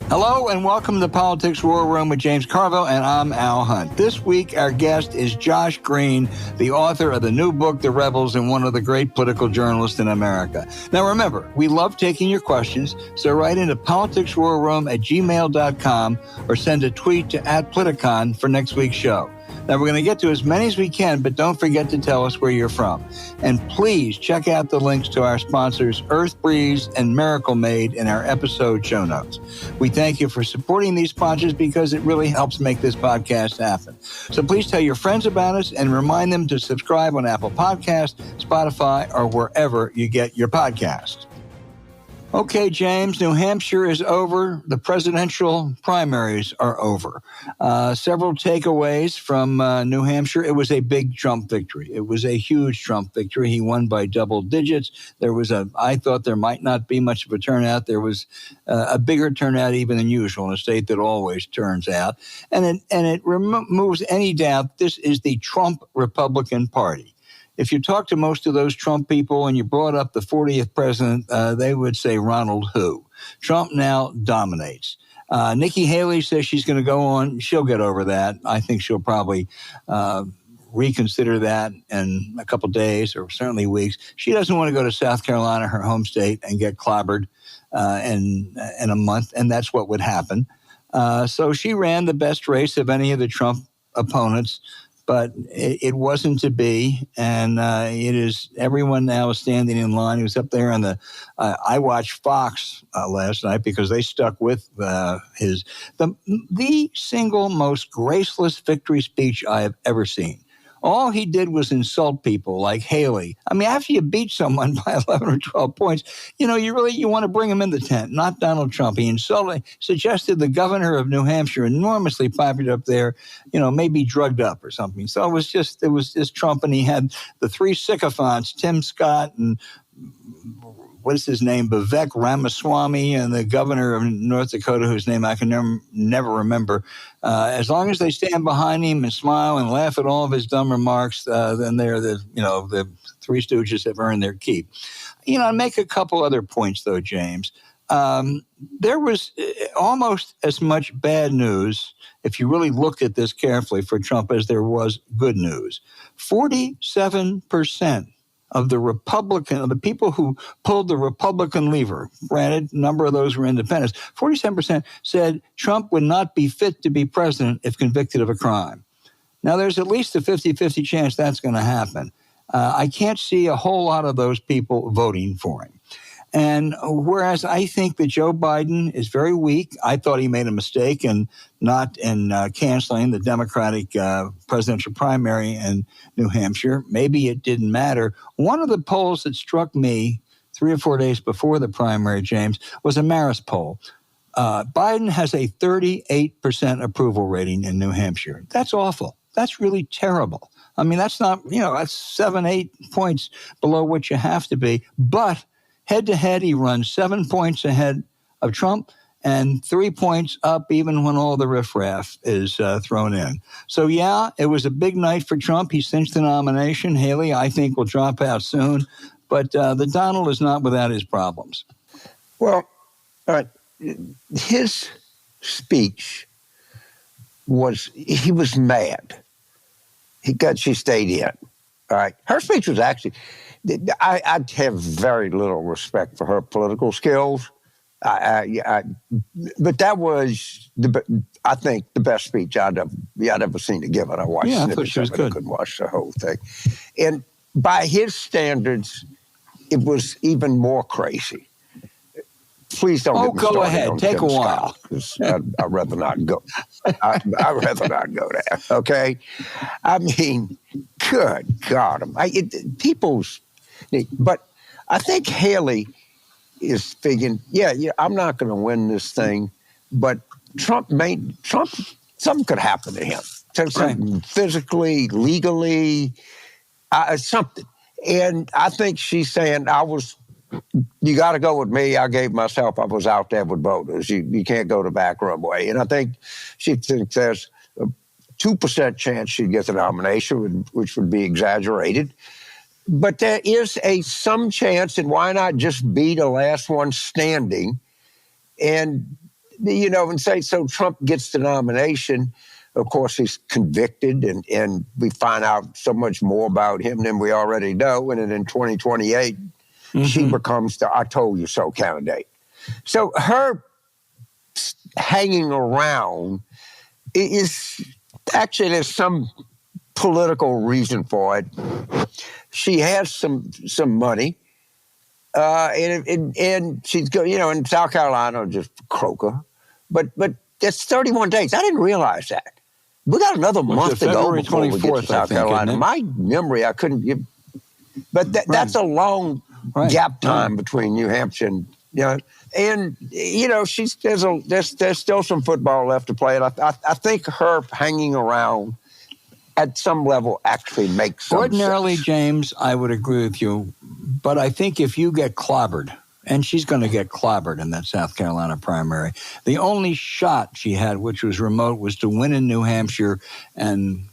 Hello and welcome to the Politics War Room with James Carville, and I'm Al Hunt. This week, our guest is Josh Green, the author of the new book, The Rebels, and one of the great political journalists in America. Now, remember, we love taking your questions, so write into politicswarroom@gmail.com or send a tweet to @Politicon for next week's show. Now, we're going to get to as many as we can, but don't forget to tell us where you're from. And please check out the links to our sponsors, Earth Breeze and Miracle Made, in our episode show notes. We thank you for supporting these sponsors because it really helps make this podcast happen. So please tell your friends about us and remind them to subscribe on Apple Podcasts, Spotify, or wherever you get your podcasts. Okay, James, New Hampshire is over. The presidential primaries are over. Several takeaways from New Hampshire. It was a big Trump victory. It was a huge Trump victory. He won by double digits. I thought there might not be much of a turnout. There was a bigger turnout even than usual in a state that always turns out. And it removes any doubt this is the Trump Republican Party. If you talk to most of those Trump people and you brought up the 40th president, they would say Ronald who. Trump now dominates. Nikki Haley says she's going to go on. She'll get over that. I think she'll probably reconsider that in a couple days or certainly weeks. She doesn't want to go to South Carolina, her home state, and get clobbered in a month, and that's what would happen. So she ran the best race of any of the Trump opponents. But it wasn't to be, and it is. Everyone now is standing in line. He was up there on the. I watched Fox last night because they stuck with the single most graceless victory speech I have ever seen. All he did was insult people like Haley. I mean, after you beat someone by 11 or 12 points, you want to bring him in the tent, not Donald Trump. He suggested the governor of New Hampshire, enormously popular up there, maybe drugged up or something. So it was just Trump, and he had the three sycophants, Tim Scott and what's his name, Vivek Ramaswamy, and the governor of North Dakota, whose name I can never remember. As long as they stand behind him and smile and laugh at all of his dumb remarks, then they're the Three Stooges have earned their keep. I'll make a couple other points, though, James. There was almost as much bad news, if you really looked at this carefully, for Trump as there was good news. 47% of the people who pulled the Republican lever, granted, a number of those were independents, 47% said Trump would not be fit to be president if convicted of a crime. Now, there's at least a 50-50 chance that's going to happen. I can't see a whole lot of those people voting for him. And whereas I think that Joe Biden is very weak, I thought he made a mistake in not canceling the Democratic presidential primary in New Hampshire. Maybe it didn't matter. One of the polls that struck me 3 or 4 days before the primary, James, was a Marist poll. Biden has a 38% approval rating in New Hampshire. That's awful. That's really terrible. I mean, that's not, that's 7-8 points below what you have to be. But head-to-head, he runs 7 points ahead of Trump and 3 points up even when all the riffraff is thrown in. So, yeah, it was a big night for Trump. He cinched the nomination. Haley, I think, will drop out soon. But the Donald is not without his problems. Well, his speech he was mad. She stayed in. All right. Her speech was actually, I have very little respect for her political skills. But that was, I think, the best speech I'd ever seen her give it. I watched I thought she was good. I couldn't watch the whole thing. And by his standards, it was even more crazy. Please don't get me started. Go ahead. Take a while. I'd rather not go. I'd rather not go there. Okay? I mean, good God. But I think Haley is figuring, I'm not going to win this thing, but Trump, something could happen to him. Something physically, legally, something. And I think she's saying, you got to go with me. I gave myself, I was out there with voters. You can't go the backroom way. And I think she thinks there's a 2% chance she'd get the nomination, which would be exaggerated. But there is some chance, and why not just be the last one standing? And and say, so Trump gets the nomination. Of course, he's convicted, and we find out so much more about him than we already know. And then in 2028, she becomes the I told you so candidate. So her hanging around is actually, there's some political reason for it. She has some money, and she's going, in South Carolina, just Croker. But that's 31 days. I didn't realize that. We got another month to go before we get to South Carolina. My memory, I couldn't give, but that's a long gap time between New Hampshire and there's still some football left to play, and I think her hanging around at some level actually makes some Ordinarily, sense. James, I would agree with you, but I think if you get clobbered, and she's going to get clobbered in that South Carolina primary, the only shot she had, which was remote, was to win in New Hampshire and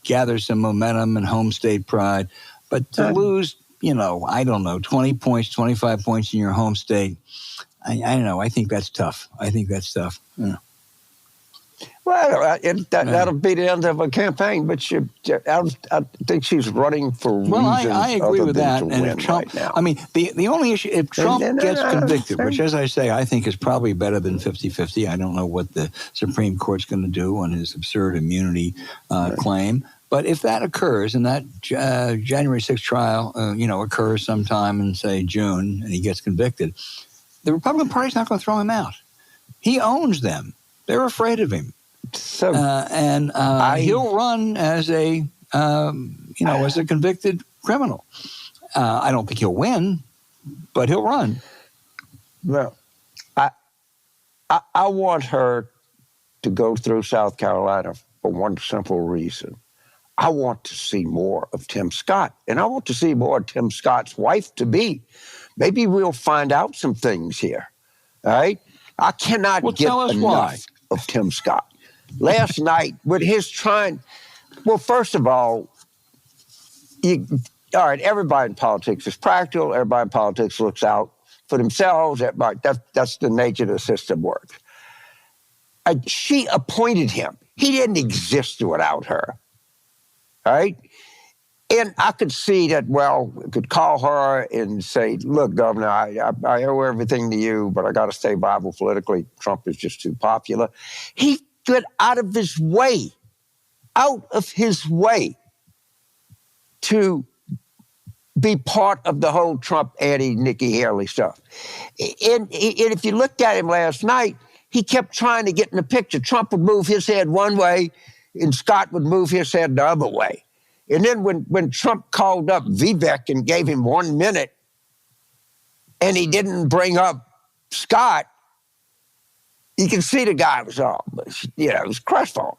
gather some momentum and home state pride. But to lose, I don't know, 20 points, 25 points in your home state, I don't know. I think that's tough. Well, that'll be the end of a campaign, but I think she's running for reasons I agree with that. And if Trump, right now. I mean, the only issue, if Trump gets convicted, which, as I say, I think is probably better than 50-50. I don't know what the Supreme Court's going to do on his absurd immunity claim. But if that occurs, and that January 6th trial, occurs sometime in, say, June, and he gets convicted, the Republican Party's not going to throw him out. He owns them. They're afraid of him. So, he'll run as a convicted criminal. I don't think he'll win, but he'll run. Well, I want her to go through South Carolina for one simple reason. I want to see more of Tim Scott, and I want to see more of Tim Scott's wife-to-be. Maybe we'll find out some things here, all right? I cannot get enough of Tim Scott. Last night, with his first of all, everybody in politics is practical. Everybody in politics looks out for themselves. That's the nature of the system works. She appointed him. He didn't exist without her, all right? And I could see that, I could call her and say, look, Governor, I owe everything to you, but I got to stay viable politically. Trump is just too popular. He went out of his way to be part of the whole Trump anti-Nikki Haley stuff. And if you looked at him last night, he kept trying to get in the picture. Trump would move his head one way, and Scott would move his head the other way. And then when Trump called up Vivek and gave him 1 minute, and he didn't bring up Scott, you can see the guy was it was crestfallen.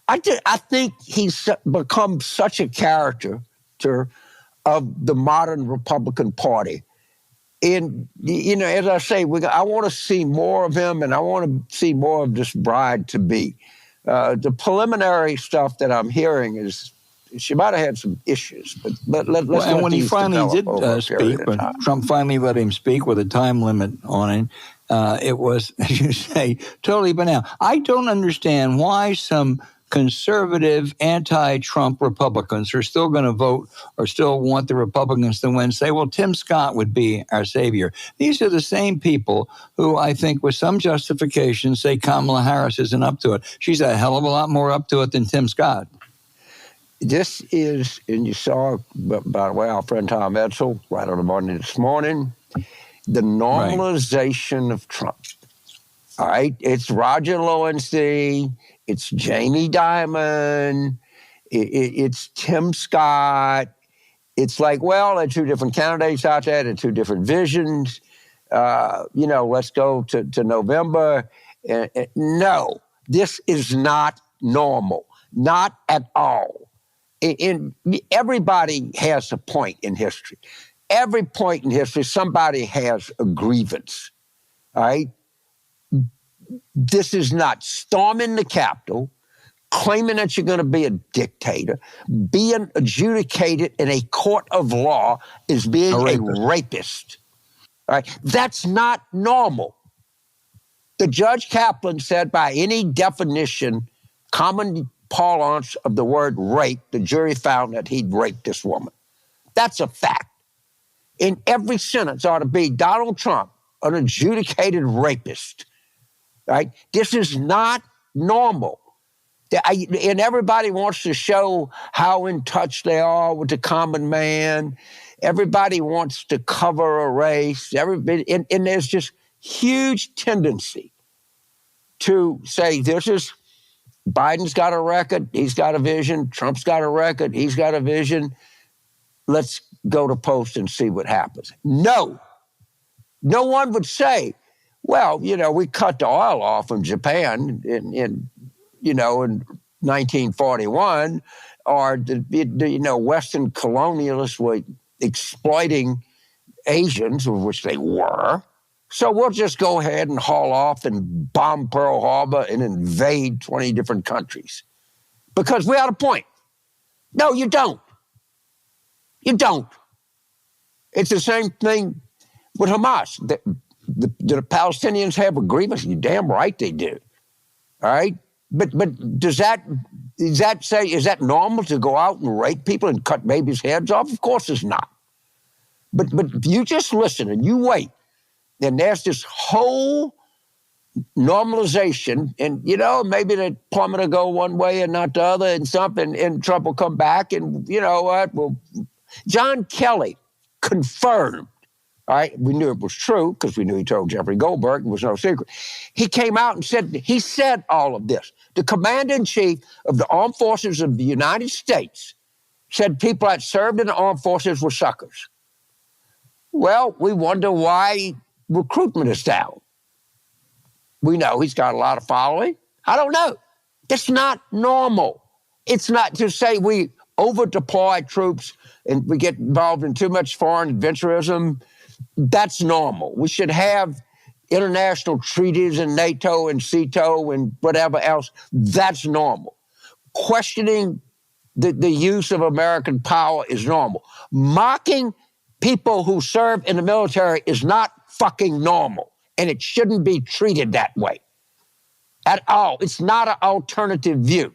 I think he's become such a caricature of the modern Republican Party. And, as I say, I want to see more of him, and I want to see more of this bride-to-be. The preliminary stuff that I'm hearing is she might have had some issues, but let's and when he finally did speak, when Trump finally let him speak with a time limit on it, it was, as you say, totally banal. I don't understand why some conservative, anti-Trump Republicans are still going to vote or still want the Republicans to win, say, well, Tim Scott would be our savior. These are the same people who I think with some justification say Kamala Harris isn't up to it. She's a hell of a lot more up to it than Tim Scott. This is, and you saw, by the way, our friend Tom Edsel, right on the morning this morning, the normalization of Trump. All right? It's Roger Lowenstein. It's Jamie Dimon. It's Tim Scott. It's like, there are two different candidates out there. There are two different visions. Let's go to November. No, this is not normal. Not at all. And everybody has a point in history. Every point in history, somebody has a grievance. All right? This is not storming the Capitol, claiming that you're going to be a dictator, being adjudicated in a court of law as being a rapist. All right? That's not normal. The Judge Kaplan said, by any definition, common parlance of the word rape, the jury found that he'd raped this woman. That's a fact. In every sentence ought to be Donald Trump, an adjudicated rapist. Right? This is not normal. And everybody wants to show how in touch they are with the common man. Everybody wants to cover a race. And there's just huge tendency to say, Biden's got a record, he's got a vision, Trump's got a record, he's got a vision. Let's go to post and see what happens. No one would say, well, we cut the oil off from Japan in 1941, or the Western colonialists were exploiting Asians, of which they were. So we'll just go ahead and haul off and bomb Pearl Harbor and invade 20 different countries because we're at a point. No, you don't. You don't. It's the same thing with Hamas. Do the Palestinians have a grievance? You're damn right they do. All right? But is that normal to go out and rape people and cut babies' heads off? Of course it's not. But you just listen and you wait. And there's this whole normalization, and maybe the plummet will go one way and not the other, and Trump will come back, and you know what? Well, John Kelly confirmed. All right, we knew it was true because we knew he told Jeffrey Goldberg. It was no secret. He came out and said all of this. The commander-in-chief of the Armed Forces of the United States said people that served in the Armed Forces were suckers. Well, we wonder why recruitment is down. We know he's got a lot of following. I don't know. That's not normal. It's not to say we over-deploy troops and we get involved in too much foreign adventurism. That's normal. We should have international treaties and NATO and CETO and whatever else. That's normal. Questioning the use of American power is normal. Mocking people who serve in the military is not fucking normal, and it shouldn't be treated that way at all. It's not an alternative view.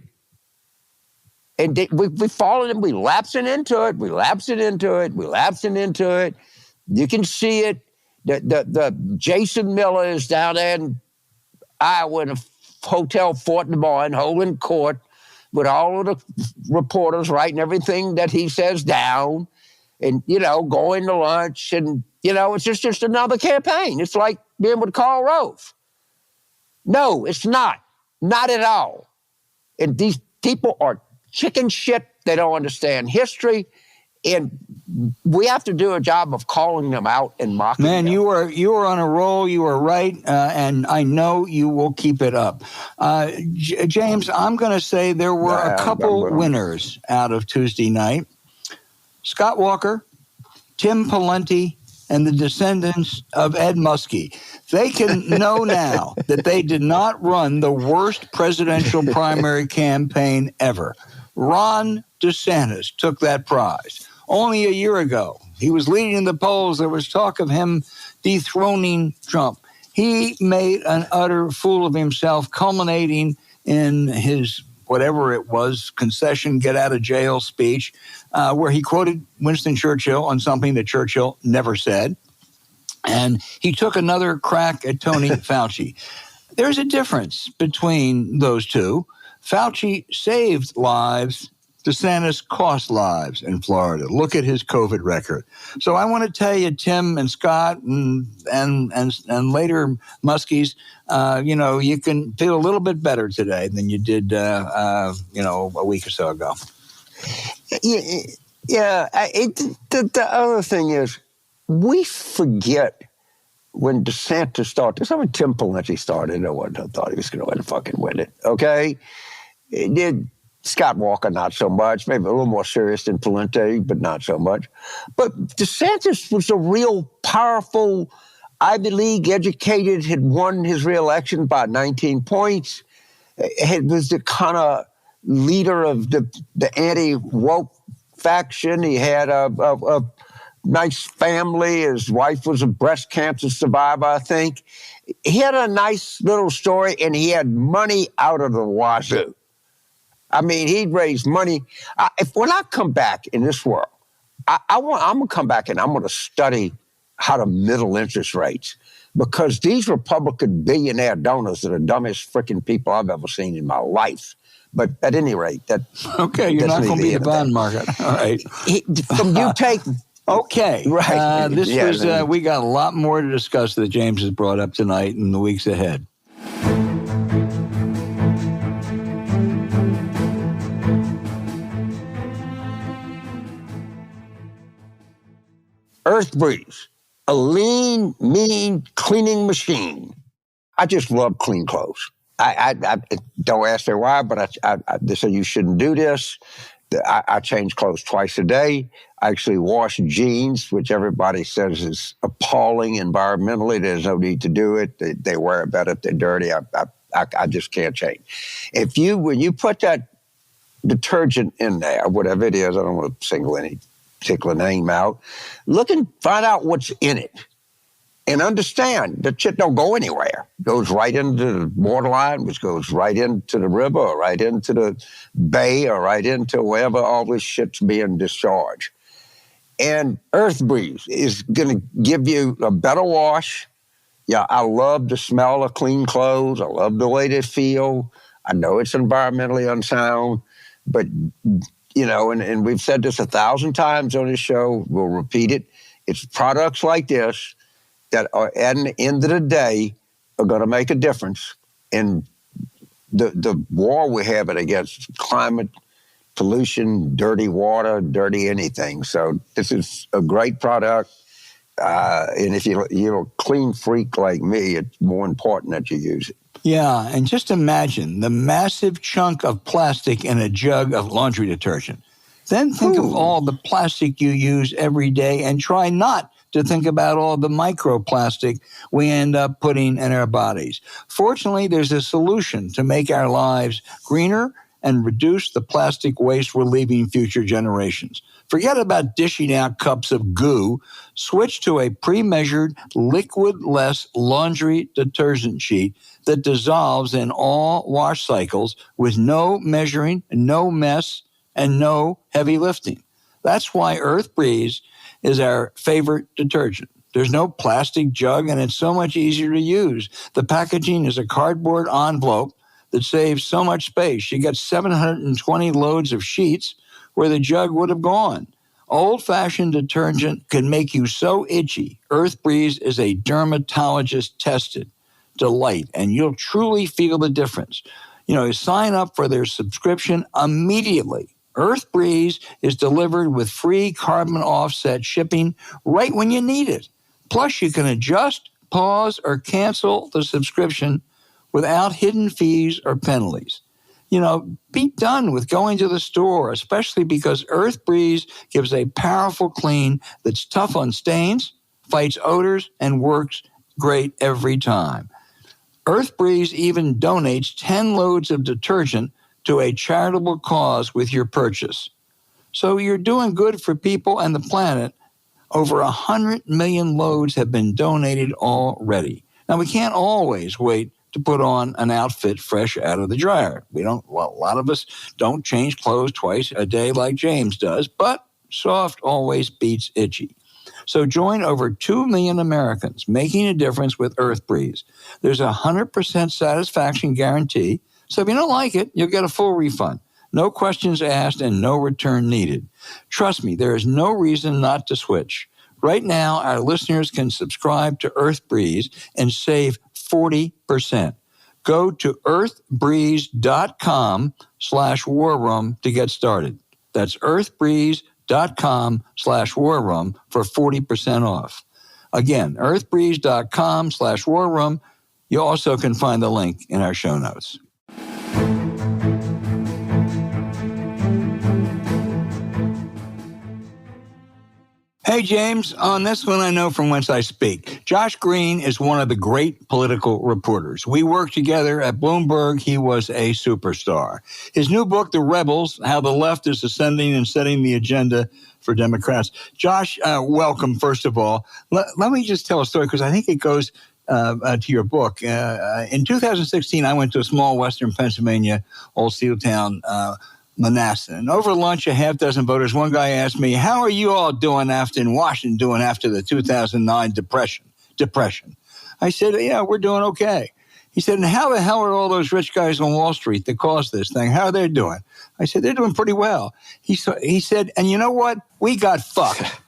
And we fall in, we lapsing into it. You can see it. The Jason Miller is down there in Iowa in a hotel Fort Des Moines holding court with all of the reporters writing everything that he says down and, going to lunch. And, it's just another campaign. It's like being with Karl Rove. No, it's not. Not at all. And these people are chicken shit. They don't understand history. And we have to do a job of calling them out and mocking them. Man, you were on a roll. You were right, and I know you will keep it up. James, I'm going to say there were a couple winners out of Tuesday night. Scott Walker, Tim Pawlenty, and the descendants of Ed Muskie. They can know now that they did not run the worst presidential primary campaign ever. Ron DeSantis took that prize. Only a year ago, he was leading in the polls. There was talk of him dethroning Trump. He made an utter fool of himself, culminating in his, whatever it was, concession, get out of jail speech, where he quoted Winston Churchill on something that Churchill never said. And he took another crack at Tony Fauci. There's a difference between those two. Fauci saved lives. DeSantis cost lives in Florida. Look at his COVID record. So I want to tell you, Tim and Scott and later Muskies, you can feel a little bit better today than you did, a week or so ago. Yeah. The other thing is, we forget when DeSantis started. When Tim Pawlenty started, no one thought he was going to fucking win it. Okay, it did. Scott Walker, not so much. Maybe a little more serious than Pawlenty, but not so much. But DeSantis was a real powerful, Ivy League educated, had won his reelection by 19 points. He was the kind of leader of the anti-woke faction. He had a nice family. His wife was a breast cancer survivor, I think. He had a nice little story, and he had money out of the wazoo. I mean, he'd raise money. When I come back in this world, I'm going to come back and I'm going to study how to middle interest rates, because these Republican billionaire donors are the dumbest freaking people I've ever seen in my life. But at any rate, okay, you're not going to be the bond market. All right. Okay. Right. We got a lot more to discuss that James has brought up tonight in the weeks ahead. Earth Breeze, a lean, mean cleaning machine. I just love clean clothes. I don't ask me why, but they say you shouldn't do this. I change clothes twice a day. I actually wash jeans, which everybody says is appalling environmentally. There's no need to do it. They wear it better if they're dirty. I just can't change. When you put that detergent in there, whatever it is, I don't want to single any particular name out, look and find out what's in it. And understand that shit don't go anywhere. It goes right into the waterline, which goes right into the river, or right into the bay, or right into wherever all this shit's being discharged. And Earth Breeze is going to give you a better wash. Yeah, I love the smell of clean clothes. I love the way they feel. I know it's environmentally unsound, but, and we've said this 1,000 times on this show. We'll repeat it. It's products like this that are, at the end of the day, are going to make a difference in the war we're having against climate, pollution, dirty water, dirty anything. So this is a great product. And if you're a clean freak like me, it's more important that you use it. Yeah, and just imagine the massive chunk of plastic in a jug of laundry detergent. Then think of all the plastic you use every day, and try not to think about all the microplastic we end up putting in our bodies. Fortunately, there's a solution to make our lives greener and reduce the plastic waste we're leaving future generations. Forget about dishing out cups of goo. Switch to a pre-measured, liquid-less laundry detergent sheet that dissolves in all wash cycles with no measuring, no mess, and no heavy lifting. That's why Earth Breeze is our favorite detergent. There's no plastic jug, and it's so much easier to use. The packaging is a cardboard envelope that saves so much space. You get 720 loads of sheets where the jug would have gone. Old-fashioned detergent can make you so itchy. Earth Breeze is a dermatologist-tested delight, and you'll truly feel the difference. Sign up for their subscription immediately. Earth Breeze is delivered with free carbon offset shipping right when you need it. Plus, you can adjust, pause, or cancel the subscription without hidden fees or penalties. Be done with going to the store, especially because Earth Breeze gives a powerful clean that's tough on stains, fights odors, and works great every time. Earth Breeze even donates 10 loads of detergent to a charitable cause with your purchase. So you're doing good for people and the planet. Over 100 million loads have been donated already. Now, we can't always wait to put on an outfit fresh out of the dryer. A lot of us don't change clothes twice a day like James does, but soft always beats itchy. So join over 2 million Americans making a difference with Earth Breeze. There's a 100% satisfaction guarantee. So if you don't like it, you'll get a full refund. No questions asked and no return needed. Trust me, there is no reason not to switch. Right now, our listeners can subscribe to Earth Breeze and save 40%. Go to earthbreeze.com/warroom to get started. That's earthbreeze.com/warroom for 40% off. Again, earthbreeze.com/warroom. You also can find the link in our show notes. Hey, James, on this one I know from whence I speak. Josh Green is one of the great political reporters. We worked together at Bloomberg. He was a superstar. His new book, The Rebels, How the Left is Ascending and Setting the Agenda for Democrats. Josh, welcome, first of all. Let me just tell a story because I think it goes to your book. In 2016, I went to a small western Pennsylvania old steel town, Manassas. And over lunch, a half dozen voters, one guy asked me, how are you all doing in Washington after the 2009 depression? I said, yeah, we're doing okay. He said, and how the hell are all those rich guys on Wall Street that caused this thing? How are they doing? I said, they're doing pretty well. He said, and you know what? We got fucked.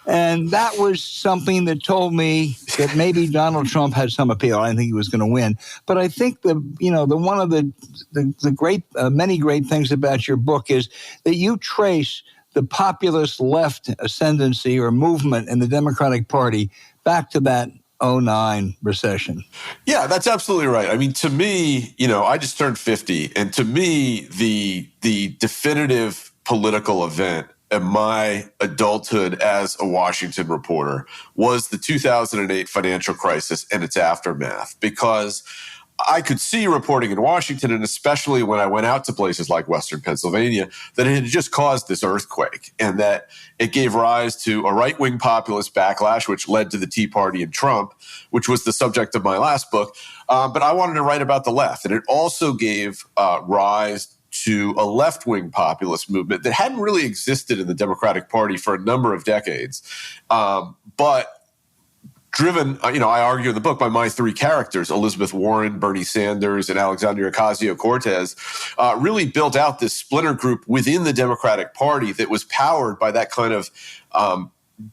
And that was something that told me that maybe Donald Trump had some appeal. I didn't think he was going to win. But I think one of the great, many great things about your book is that you trace the populist left ascendancy or movement in the Democratic Party back to that 2009 recession. Yeah, that's absolutely right. I mean, to me, I just turned 50, and to me, the definitive political event in my adulthood as a Washington reporter was the 2008 financial crisis and its aftermath, because I could see reporting in Washington, and especially when I went out to places like Western Pennsylvania, that it had just caused this earthquake and that it gave rise to a right-wing populist backlash, which led to the Tea Party and Trump, which was the subject of my last book. But I wanted to write about the left. And it also gave rise to a left-wing populist movement that hadn't really existed in the Democratic Party for a number of decades, but driven, I argue in the book, by my three characters, Elizabeth Warren, Bernie Sanders, and Alexandria Ocasio-Cortez, really built out this splinter group within the Democratic Party that was powered by that kind of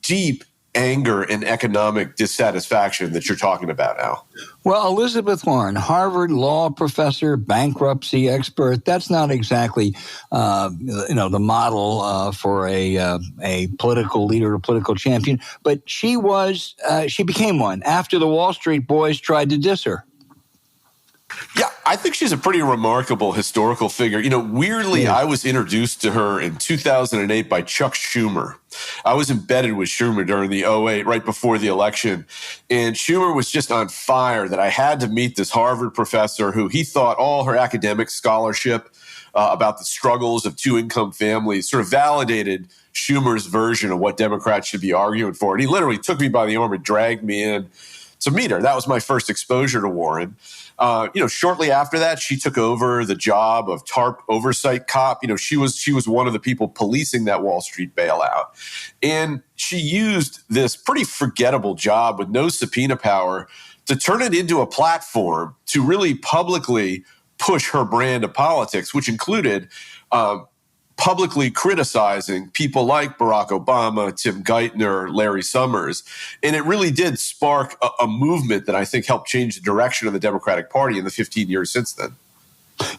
deep anger and economic dissatisfaction that you're talking about, Al. Well, Elizabeth Warren, Harvard law professor, bankruptcy expert, that's not exactly, the model for a political leader or political champion, but she became one after the Wall Street boys tried to diss her. Yeah, I think she's a pretty remarkable historical figure. Weirdly, yeah. I was introduced to her in 2008 by Chuck Schumer. I was embedded with Schumer during the 2008, right before the election. And Schumer was just on fire that I had to meet this Harvard professor who he thought all her academic scholarship about the struggles of two-income families sort of validated Schumer's version of what Democrats should be arguing for. And he literally took me by the arm and dragged me in to meet her. That was my first exposure to Warren. Shortly after that, she took over the job of TARP oversight cop. She was one of the people policing that Wall Street bailout. And she used this pretty forgettable job with no subpoena power to turn it into a platform to really publicly push her brand of politics, which included publicly criticizing people like Barack Obama, Tim Geithner, Larry Summers. And it really did spark a movement that I think helped change the direction of the Democratic Party in the 15 years since then.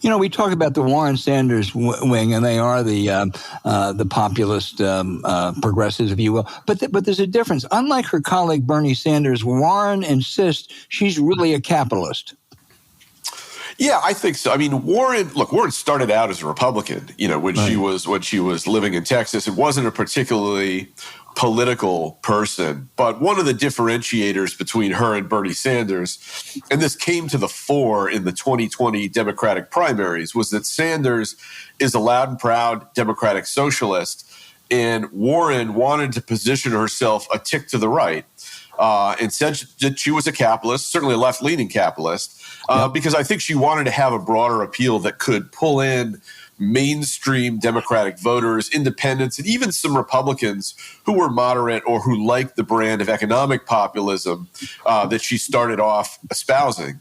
We talk about the Warren Sanders wing, and they are the populist progressives, if you will. But there's a difference. Unlike her colleague Bernie Sanders, Warren insists she's really a capitalist. Yeah, I think so. I mean, Warren started out as a Republican, when right. she was living in Texas. It wasn't a particularly political person, but one of the differentiators between her and Bernie Sanders, and this came to the fore in the 2020 Democratic primaries, was that Sanders is a loud and proud Democratic socialist, and Warren wanted to position herself a tick to the right. And said that she was a capitalist, certainly a left-leaning capitalist, because I think she wanted to have a broader appeal that could pull in mainstream Democratic voters, independents, and even some Republicans who were moderate or who liked the brand of economic populism that she started off espousing.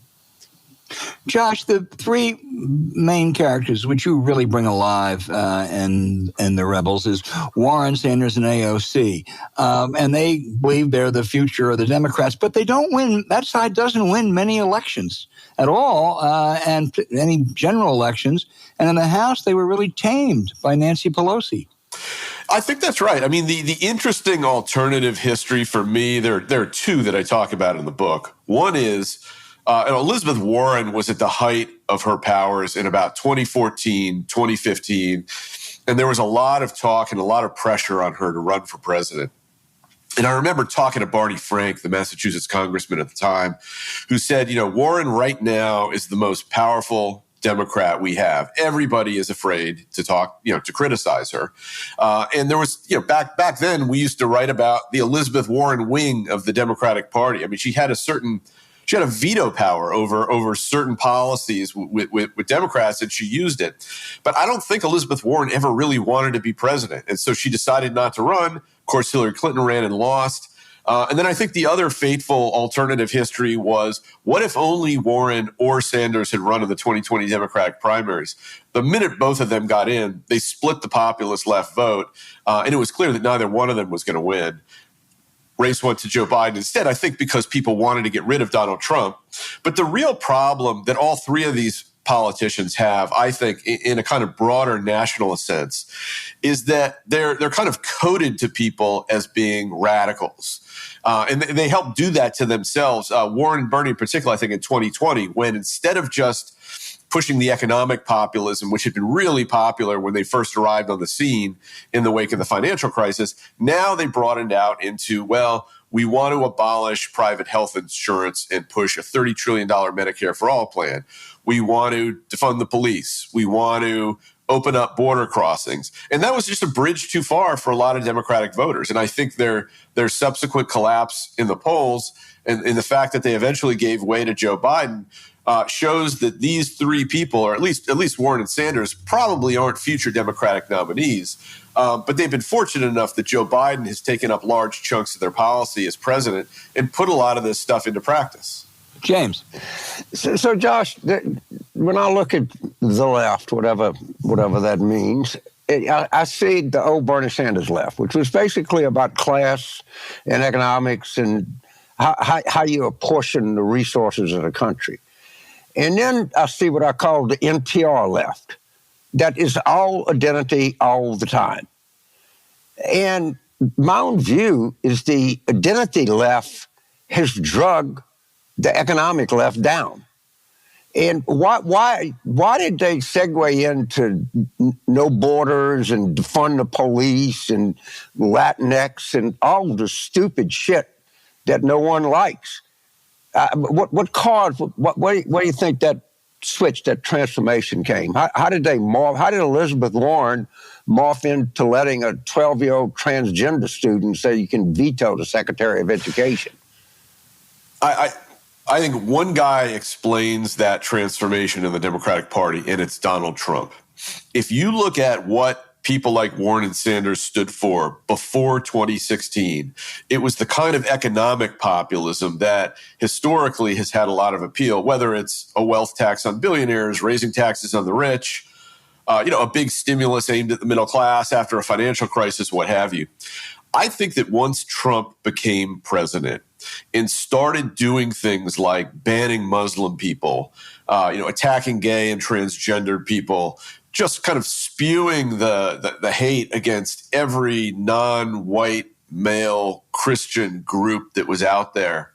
Josh, the three main characters which you really bring alive in the Rebels is Warren, Sanders, and AOC. And they believe they're the future of the Democrats, but they don't win. That side doesn't win many elections at all, and any general elections. And in the House, they were really tamed by Nancy Pelosi. I think that's right. I mean, the interesting alternative history for me, there are two that I talk about in the book. One is Elizabeth Warren was at the height of her powers in about 2014, 2015, and there was a lot of talk and a lot of pressure on her to run for president. And I remember talking to Barney Frank, the Massachusetts congressman at the time, who said, Warren right now is the most powerful Democrat we have. Everybody is afraid to talk, to criticize her. And there was, back then, we used to write about the Elizabeth Warren wing of the Democratic Party. I mean, she had a veto power over certain policies with Democrats, and she used it. But I don't think Elizabeth Warren ever really wanted to be president. And so she decided not to run. Of course, Hillary Clinton ran and lost. And then I think the other fateful alternative history was, what if only Warren or Sanders had run in the 2020 Democratic primaries? The minute both of them got in, they split the populist left vote. And it was clear that neither one of them was going to win. Race went to Joe Biden instead, I think because people wanted to get rid of Donald Trump. But the real problem that all three of these politicians have, I think, in a kind of broader national sense, is that they're kind of coded to people as being radicals. And they help do that to themselves. Warren and Bernie in particular, I think in 2020, when instead of just pushing the economic populism, which had been really popular when they first arrived on the scene in the wake of the financial crisis, now they broadened out into, well, we want to abolish private health insurance and push a $30 trillion Medicare for all plan. We want to defund the police. We want to open up border crossings. And that was just a bridge too far for a lot of Democratic voters. And I think their subsequent collapse in the polls and the fact that they eventually gave way to Joe Biden shows that these three people, or at least Warren and Sanders, probably aren't future Democratic nominees. But they've been fortunate enough that Joe Biden has taken up large chunks of their policy as president and put a lot of this stuff into practice. James. So Josh, when I look at the left, whatever that means, I see the old Bernie Sanders left, which was basically about class and economics and how you apportion the resources of the country. And then I see what I call the NPR left. That is all identity all the time. And my own view is the identity left has drugged the economic left down. And why did they segue into no borders and defund the police and Latinx and all the stupid shit that no one likes? What caused? Where do you think that switch, that transformation came? How did they morph? How did Elizabeth Warren morph into letting a 12-year-old transgender student say you can veto the Secretary of Education? I think one guy explains that transformation in the Democratic Party, and it's Donald Trump. If you look at what people like Warren and Sanders stood for before 2016, it was the kind of economic populism that historically has had a lot of appeal, whether it's a wealth tax on billionaires, raising taxes on the rich, a big stimulus aimed at the middle class after a financial crisis, what have you. I think that once Trump became president and started doing things like banning Muslim people, attacking gay and transgender people, just kind of spewing the hate against every non-white male Christian group that was out there,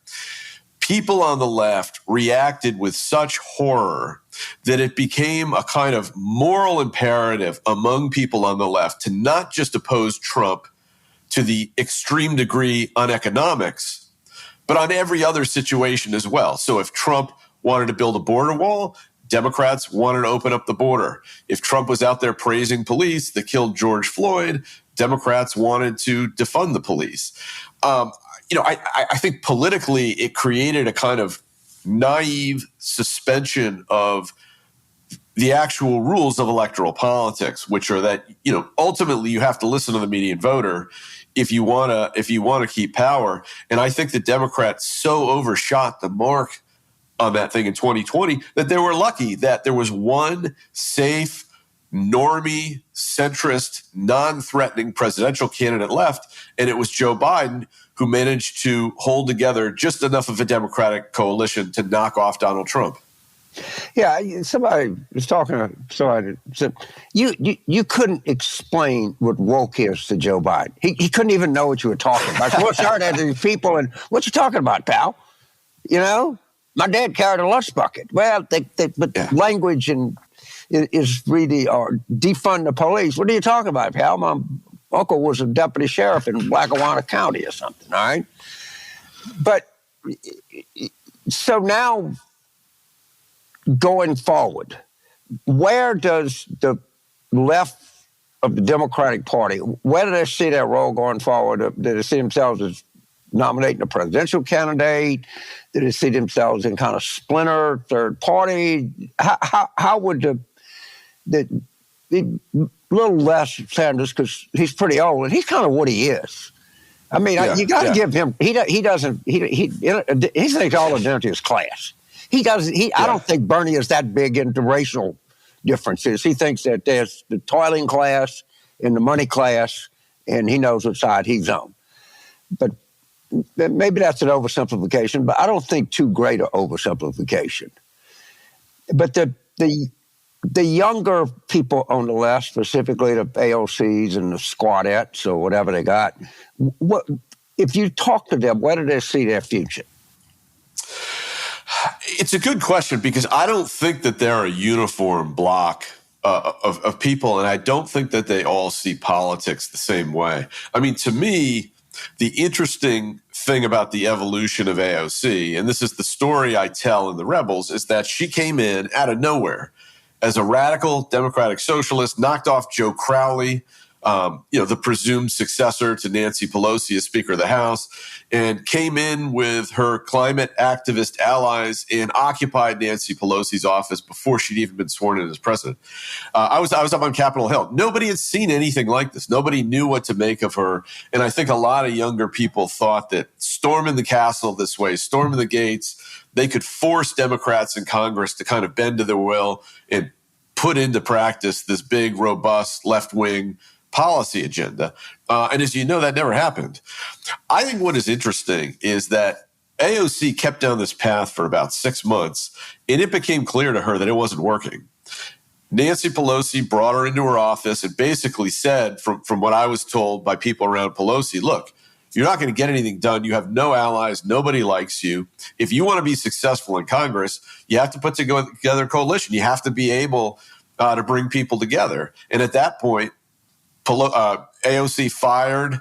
people on the left reacted with such horror that it became a kind of moral imperative among people on the left to not just oppose Trump to the extreme degree on economics, but on every other situation as well. So if Trump wanted to build a border wall, Democrats wanted to open up the border. If Trump was out there praising police that killed George Floyd, Democrats wanted to defund the police. I think politically it created a kind of naive suspension of the actual rules of electoral politics, which are that, ultimately you have to listen to the median voter if you want to keep power. And I think the Democrats so overshot the mark on that thing in 2020 that they were lucky that there was one safe, normie, centrist, non-threatening presidential candidate left, and it was Joe Biden, who managed to hold together just enough of a Democratic coalition to knock off Donald Trump. Yeah, somebody was talking to somebody said, you couldn't explain what woke is to Joe Biden. He couldn't even know what you were talking about. So we'll start at these people and, what you talking about, pal? My dad carried a lunch bucket. Well, language and is really, or defund the police. What are you talking about, pal? uncle was a deputy sheriff in Lackawanna County or something, all right? But so now, going forward, where does the left of the Democratic Party, where do they see their role going forward? Do they see themselves as nominating a presidential candidate? Do they see themselves in kind of splinter third party? How would the little less Sanders, because he's pretty old and he's kind of what he is. I mean, you got to give him. He thinks all identity is class. He doesn't. I don't think Bernie is that big into racial differences. He thinks that there's the toiling class and the money class, and he knows what side he's on. But maybe that's an oversimplification. But I don't think too great an oversimplification. But the younger people on the left, specifically the AOCs and the squadettes or whatever they got, what if you talk to them, where do they see their future? It's a good question because I don't think that they're a uniform block of people, and I don't think that they all see politics the same way. I mean, to me, the interesting thing about the evolution of AOC, and this is the story I tell in The Rebels, is that she came in out of nowhere as a radical democratic socialist, knocked off Joe Crowley, the presumed successor to Nancy Pelosi as Speaker of the House, and came in with her climate activist allies and occupied Nancy Pelosi's office before she'd even been sworn in as president. I was up on Capitol Hill. Nobody had seen anything like this. Nobody knew what to make of her. And I think a lot of younger people thought that storming the castle this way, storming the gates, they could force Democrats in Congress to kind of bend to their will and put into practice this big, robust, left-wing policy agenda. And as you know, that never happened. I think what is interesting is that AOC kept down this path for about 6 months, and it became clear to her that it wasn't working. Nancy Pelosi brought her into her office and basically said, from what I was told by people around Pelosi, look, you're not going to get anything done. You have no allies. Nobody likes you. If you want to be successful in Congress, you have to put together a coalition. You have to be able to bring people together. And at that point, AOC fired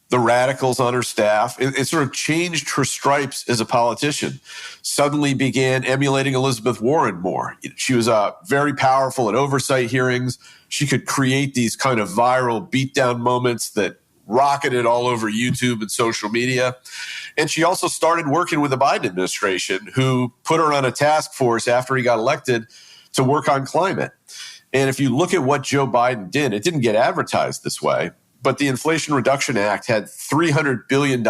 the radicals on her staff. It sort of changed her stripes as a politician. Suddenly began emulating Elizabeth Warren more. She was very powerful at oversight hearings. She could create these kind of viral beatdown moments that rocketed all over YouTube and social media. And she also started working with the Biden administration, who put her on a task force after he got elected to work on climate. And if you look at what Joe Biden did, it didn't get advertised this way, but the Inflation Reduction Act had $300 billion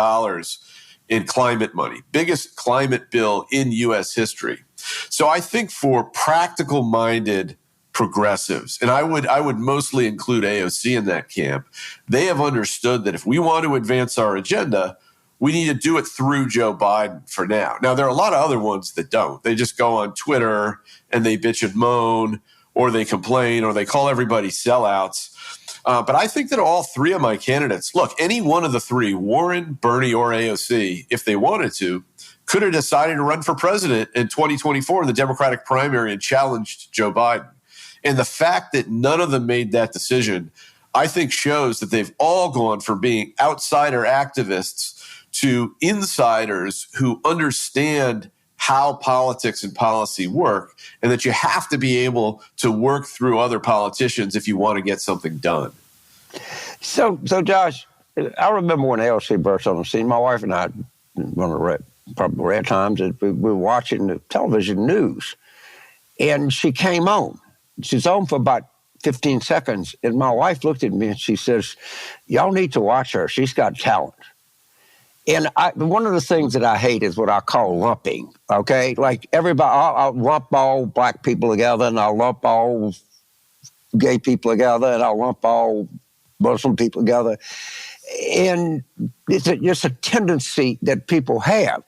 in climate money, biggest climate bill in U.S. history. So I think for practical-minded progressives, and I would mostly include AOC in that camp, they have understood that if we want to advance our agenda, we need to do it through Joe Biden for now. Now, there are a lot of other ones that don't. They just go on Twitter and they bitch and moan, or they complain, or they call everybody sellouts. But I think that all three of my candidates, look, any one of the three, Warren, Bernie, or AOC, if they wanted to, could have decided to run for president in 2024 in the Democratic primary and challenged Joe Biden. And the fact that none of them made that decision, I think shows that they've all gone from being outsider activists to insiders who understand how politics and policy work, and that you have to be able to work through other politicians if you want to get something done. So Josh, I remember when AOC burst on the scene. My wife and I, one of the probably rare times, we were watching the television news, and she came on. She's on for about 15 seconds, and my wife looked at me and she says, "Y'all need to watch her. She's got talent." And one of the things that I hate is what I call lumping, okay? Like everybody, I'll lump all black people together, and I'll lump all gay people together, and I'll lump all Muslim people together. And it's just a tendency that people have.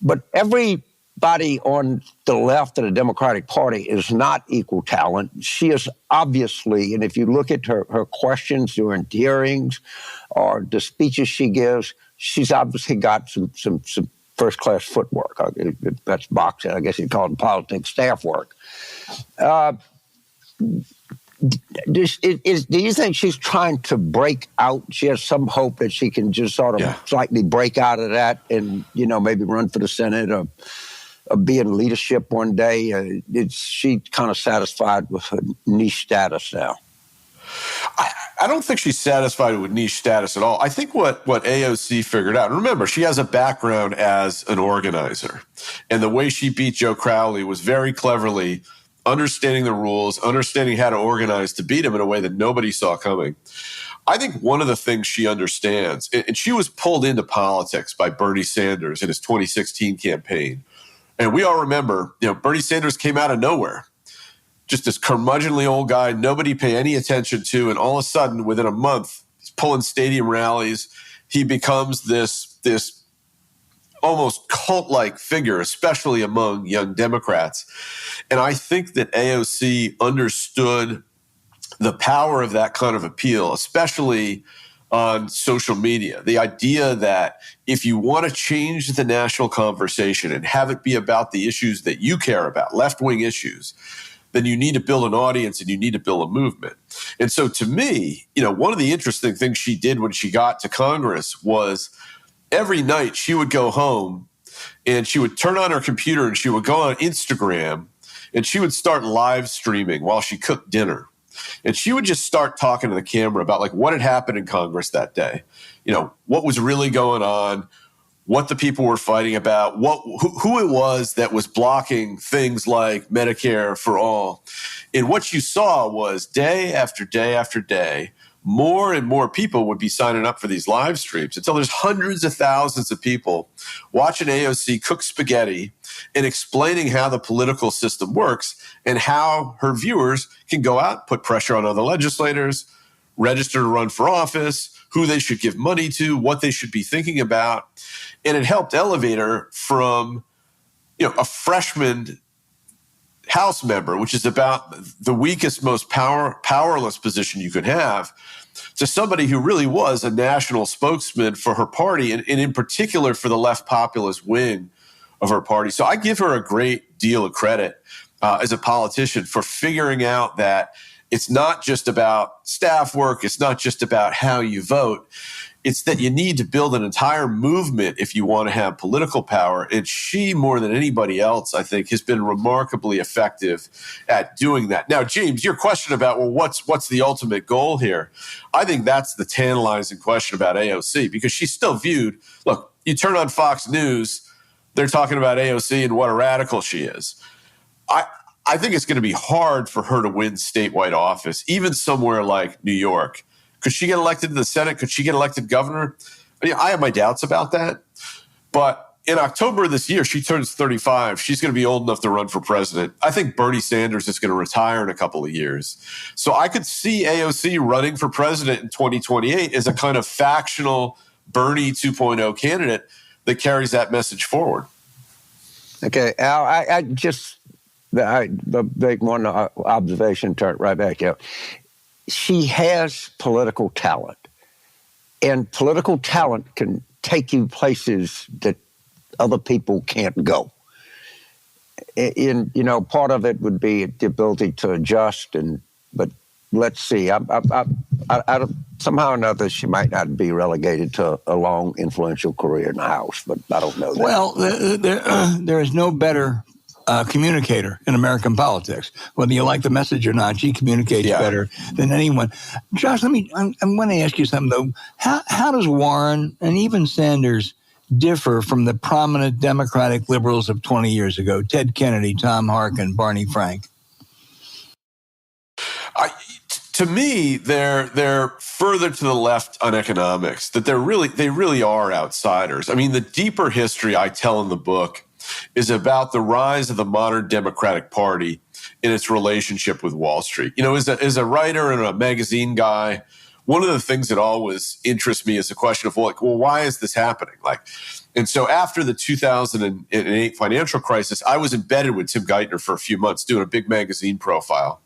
But everybody on the left of the Democratic Party is not equal talent. She is obviously, and if you look at her questions during hearings or the speeches she gives, she's obviously got some first-class footwork. That's boxing. I guess you'd call it politics staff work. Do you think she's trying to break out? She has some hope that she can just sort of slightly break out of that and, maybe run for the Senate or be in leadership one day? Is she kind of satisfied with her niche status now? I don't think she's satisfied with niche status at all. I think what AOC figured out, and remember, she has a background as an organizer, and the way she beat Joe Crowley was very cleverly understanding the rules, understanding how to organize to beat him in a way that nobody saw coming. I think one of the things she understands, and she was pulled into politics by Bernie Sanders in his 2016 campaign. And we all remember, Bernie Sanders came out of nowhere. Just this curmudgeonly old guy, nobody pay any attention to. And all of a sudden, within a month, he's pulling stadium rallies. He becomes this almost cult-like figure, especially among young Democrats. And I think that AOC understood the power of that kind of appeal, especially on social media. The idea that if you want to change the national conversation and have it be about the issues that you care about, left-wing issues, then you need to build an audience and you need to build a movement. And so to me, one of the interesting things she did when she got to Congress was every night she would go home and she would turn on her computer and she would go on Instagram and she would start live streaming while she cooked dinner. And she would just start talking to the camera about like what had happened in Congress that day, what was really going on, what the people were fighting about, who it was that was blocking things like Medicare for all. And what you saw was day after day after day, more and more people would be signing up for these live streams until there's hundreds of thousands of people watching AOC cook spaghetti and explaining how the political system works and how her viewers can go out, put pressure on other legislators, register to run for office, who they should give money to, what they should be thinking about. And it helped elevate her from, a freshman House member, which is about the weakest, most powerless position you could have, to somebody who really was a national spokesman for her party and in particular for the left populist wing of her party. So I give her a great deal of credit as a politician for figuring out that it's not just about staff work. It's not just about how you vote. It's that you need to build an entire movement if you want to have political power. And she, more than anybody else, I think, has been remarkably effective at doing that. Now, James, your question about, well, what's the ultimate goal here? I think that's the tantalizing question about AOC, because she's still viewed, look, you turn on Fox News, they're talking about AOC and what a radical she is. I think it's going to be hard for her to win statewide office, even somewhere like New York. Could she get elected to the Senate? Could she get elected governor? I have my doubts about that. But in October of this year, she turns 35. She's going to be old enough to run for president. I think Bernie Sanders is going to retire in a couple of years. So I could see AOC running for president in 2028 as a kind of factional Bernie 2.0 candidate that carries that message forward. Okay, Al, I make one observation, turn right back out. She has political talent, and political talent can take you places that other people can't go. And, part of it would be the ability to adjust, but let's see. Somehow or another, she might not be relegated to a long, influential career in the House, but I don't know that. Well, there is no better communicator in American politics. Whether you like the message or not, she communicates better than anyone. Josh, I'm going to ask you something, though. How does Warren and even Sanders differ from the prominent Democratic liberals of 20 years ago, Ted Kennedy, Tom Harkin, Barney Frank? To me, they're further to the left on economics, that they really are outsiders. I mean, the deeper history I tell in the book is about the rise of the modern Democratic Party in its relationship with Wall Street. As a writer and a magazine guy, one of the things that always interests me is the question of, well, why is this happening? And so after the 2008 financial crisis, I was embedded with Tim Geithner for a few months doing a big magazine profile.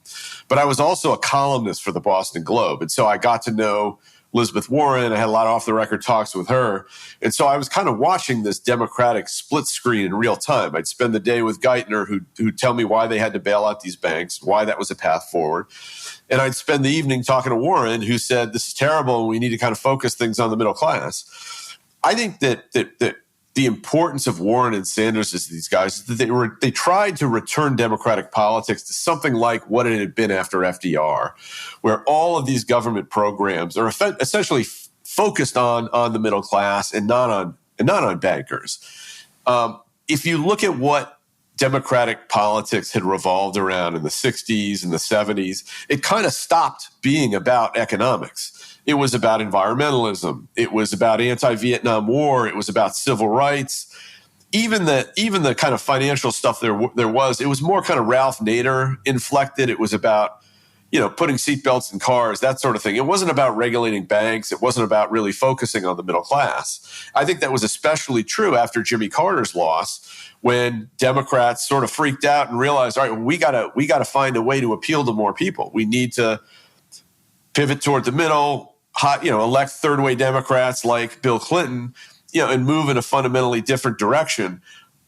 But I was also a columnist for the Boston Globe. And so I got to know Elizabeth Warren. I had a lot of off-the-record talks with her. And so I was kind of watching this Democratic split screen in real time. I'd spend the day with Geithner, who'd tell me why they had to bail out these banks, why that was a path forward. And I'd spend the evening talking to Warren, who said, this is terrible, and we need to kind of focus things on the middle class. I think that the importance of Warren and Sanders as these guys is that they tried to return Democratic politics to something like what it had been after FDR, where all of these government programs are essentially focused on the middle class and not on bankers. If you look at what Democratic politics had revolved around in the 60s and the 70s, it kind of stopped being about economics. It was about environmentalism. It was about anti-Vietnam War. It was about civil rights. Even the kind of financial stuff there was, it was more kind of Ralph Nader inflected. It was about, putting seatbelts in cars, that sort of thing. It wasn't about regulating banks. It wasn't about really focusing on the middle class. I think that was especially true after Jimmy Carter's loss, when Democrats sort of freaked out and realized, all right, we gotta find a way to appeal to more people. We need to pivot toward the middle, elect third-way Democrats like Bill Clinton, and move in a fundamentally different direction.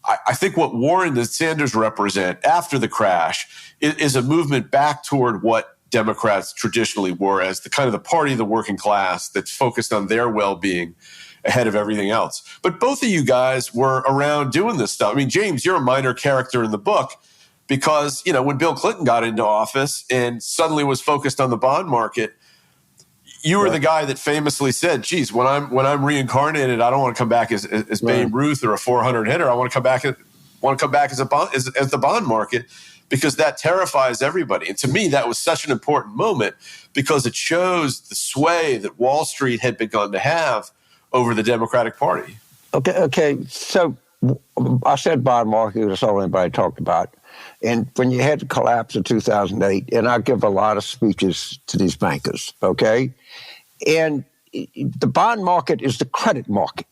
I think what Warren and Sanders represent after the crash is a movement back toward what Democrats traditionally were as the kind of the party of the working class that's focused on their well-being ahead of everything else. But both of you guys were around doing this stuff. I mean, James, you're a minor character in the book because, when Bill Clinton got into office and suddenly was focused on the bond market, you were the guy that famously said, geez, when I'm reincarnated, I don't want to come back as Babe Ruth or a 400 hitter. I want to come back as the bond market, because that terrifies everybody. And to me, that was such an important moment because it shows the sway that Wall Street had begun to have over the Democratic Party. Okay. So I said bond market, that's all anybody talked about. And when you had the collapse of 2008, and I give a lot of speeches to these bankers, okay? And the bond market is the credit market,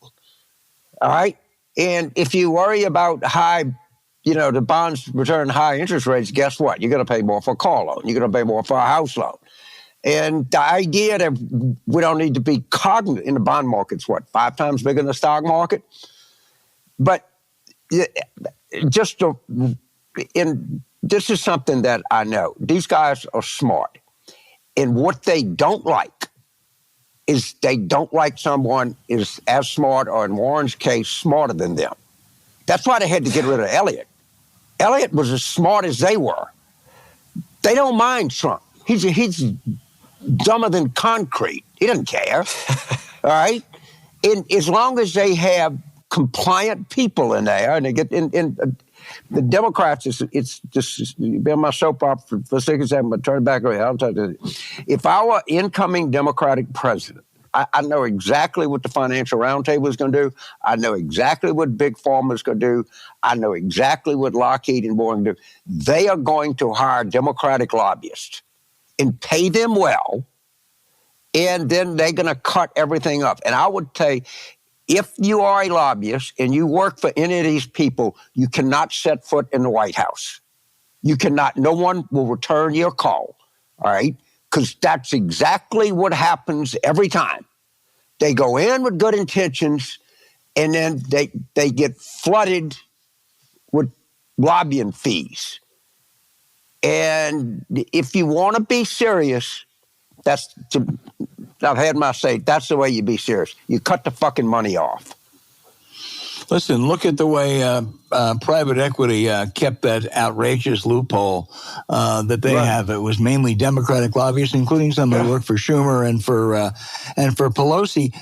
all right? And if you worry about the bonds return high interest rates, guess what? You're going to pay more for a car loan. You're going to pay more for a house loan. And the idea that we don't need to be cognizant in the bond market's 5 times bigger than the stock market? But this is something that I know. These guys are smart. And what they don't like is they don't like someone is as smart, or in Warren's case, smarter than them. That's why they had to get rid of Elliott. Elliott was as smart as they were. They don't mind Trump. He's dumber than concrete. He doesn't care. All right? And as long as they have compliant people in there, and they get in the Democrats, it's just be on my soap opera for 6 or 7, but turn it back around. I'll tell you. If our incoming Democratic president, I know exactly what the Financial Roundtable is going to do. I know exactly what Big Pharma is going to do. I know exactly what Lockheed and Boeing do. They are going to hire Democratic lobbyists and pay them well, and then they're going to cut everything up. And I would say, if you are a lobbyist and you work for any of these people, you cannot set foot in the White House. You cannot. No one will return your call, all right? Because that's exactly what happens every time. They go in with good intentions, and then they get flooded with lobbying fees. And if you want to be serious, I've had my say, that's the way you be serious. You cut the fucking money off. Listen, look at the way private equity kept that outrageous loophole that they have. It was mainly Democratic lobbyists, including some that work for Schumer and for Pelosi.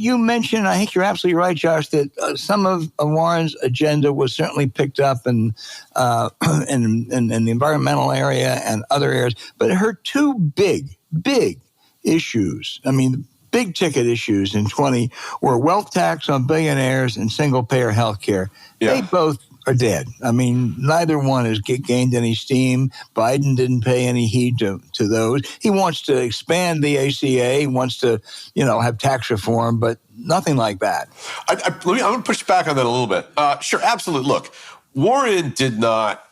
You mentioned, I think you're absolutely right, Josh, that some of Warren's agenda was certainly picked up in the environmental area and other areas, but her two big issues, big ticket issues in 20 were wealth tax on billionaires and single payer health care. Yeah. They both are dead. Neither one has gained any steam. Biden didn't pay any heed to those. He wants to expand the ACA. He wants to, have tax reform, but nothing like that. I'm going to push back on that a little bit. Sure, absolutely. Look, Warren did not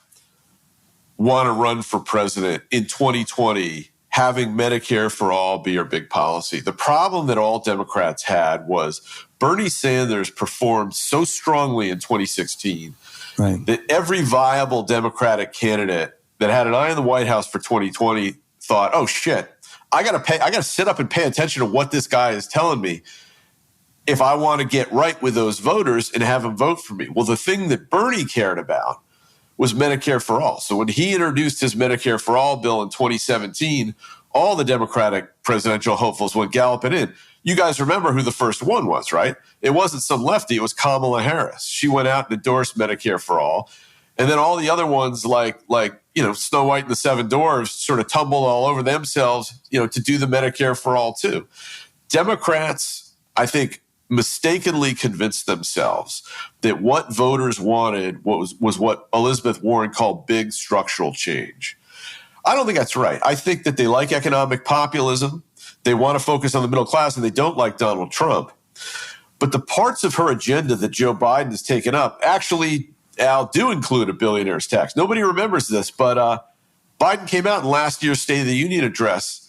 want to run for president in 2020 having Medicare for all be your big policy. The problem that all Democrats had was Bernie Sanders performed so strongly in 2016 that every viable Democratic candidate that had an eye on the White House for 2020 thought, oh shit, I got to sit up and pay attention to what this guy is telling me if I want to get right with those voters and have them vote for me. Well, the thing that Bernie cared about was Medicare for all. So when he introduced his Medicare for all bill in 2017, all the Democratic presidential hopefuls went galloping in. You guys remember who the first one was, right? It wasn't some lefty. It was Kamala Harris. She went out and endorsed Medicare for all. And then all the other ones like Snow White and the Seven Dwarfs sort of tumbled all over themselves, to do the Medicare for all too. Democrats, I think, mistakenly convinced themselves that what voters wanted was what Elizabeth Warren called big structural change. I don't think that's right. I think that they like economic populism. They want to focus on the middle class, and they don't like Donald Trump. But the parts of her agenda that Joe Biden has taken up actually, Al, do include a billionaire's tax. Nobody remembers this, but Biden came out in last year's State of the Union address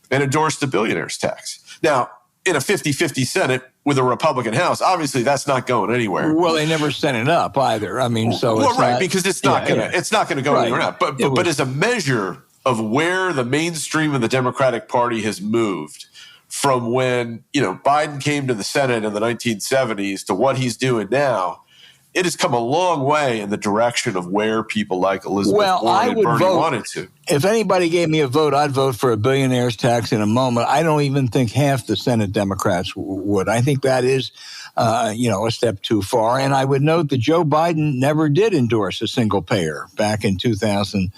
and endorsed a billionaire's tax. Now, in a 50-50 Senate with a Republican House, obviously that's not going anywhere. Well, they never sent it up either. I mean, so well, it's right, not, because it's not going to go anywhere now. But as a measure of where the mainstream of the Democratic Party has moved from when Biden came to the Senate in the 1970s to what he's doing now, it has come a long way in the direction of where people like Elizabeth Warren and Bernie wanted to. If anybody gave me a vote, I'd vote for a billionaire's tax in a moment. I don't even think half the Senate Democrats would. I think that is, a step too far. And I would note that Joe Biden never did endorse a single payer back in 2007.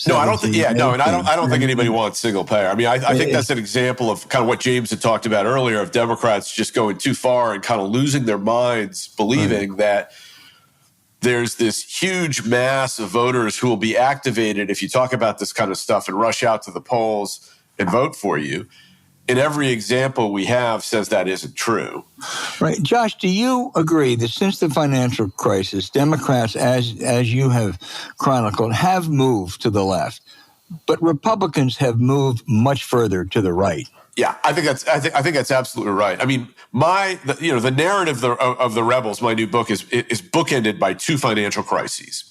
No, I don't think. Yeah, no, and I don't think anybody wants single payer. I mean, I think that's an example of kind of what James had talked about earlier of Democrats just going too far and kind of losing their minds, believing that there's this huge mass of voters who will be activated if you talk about this kind of stuff and rush out to the polls and vote for you. And every example we have says that isn't true. Right. Josh, do you agree that since the financial crisis, Democrats, as you have chronicled, have moved to the left, but Republicans have moved much further to the right? Yeah, I think that's absolutely right. I mean, the narrative of the rebels, my new book is bookended by two financial crises: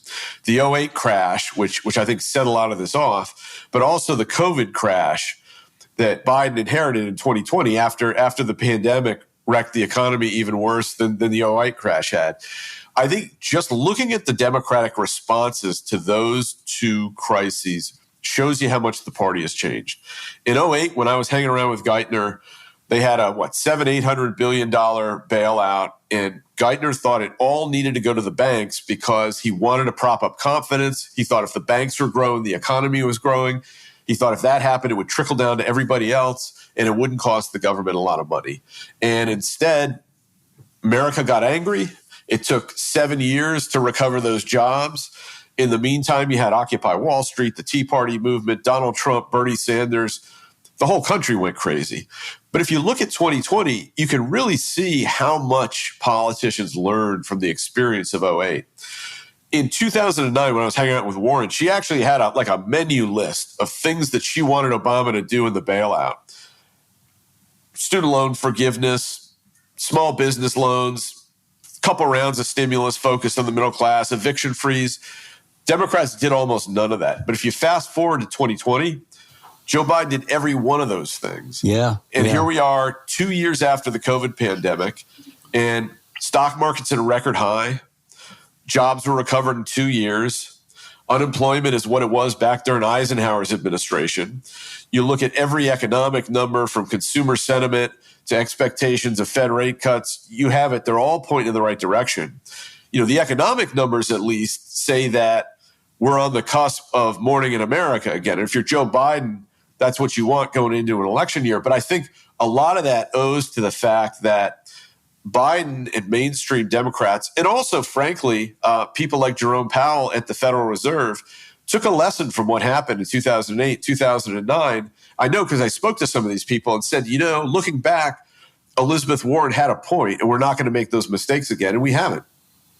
the 2008 crash, which I think set a lot of this off, but also the COVID crash that Biden inherited in 2020 after the pandemic wrecked the economy even worse than the 2008 crash had. I think just looking at the Democratic responses to those two crises shows you how much the party has changed. In 2008, when I was hanging around with Geithner, they had a $700-800 billion bailout, and Geithner thought it all needed to go to the banks because he wanted to prop up confidence. He thought if the banks were growing, the economy was growing. He thought if that happened, it would trickle down to everybody else, and it wouldn't cost the government a lot of money. And instead, America got angry. It took 7 years to recover those jobs. In the meantime, you had Occupy Wall Street, the Tea Party movement, Donald Trump, Bernie Sanders. The whole country went crazy. But if you look at 2020, you can really see how much politicians learned from the experience of 2008. In 2009, when I was hanging out with Warren, she actually had a menu list of things that she wanted Obama to do in the bailout. Student loan forgiveness, small business loans, a couple rounds of stimulus focused on the middle class, eviction freeze. Democrats did almost none of that. But if you fast forward to 2020, Joe Biden did every one of those things. Yeah. And here we are 2 years after the COVID pandemic, and stock market's at a record high. Jobs were recovered in 2 years. Unemployment is what it was back during Eisenhower's administration. You look at every economic number from consumer sentiment to expectations of Fed rate cuts. You have it. They're all pointing in the right direction. The economic numbers at least say that we're on the cusp of morning in America again. And if you're Joe Biden, that's what you want going into an election year. But I think a lot of that owes to the fact that Biden and mainstream Democrats, and also, frankly, people like Jerome Powell at the Federal Reserve, took a lesson from what happened in 2008, 2009. I know because I spoke to some of these people and said, looking back, Elizabeth Warren had a point, and we're not going to make those mistakes again, and we haven't.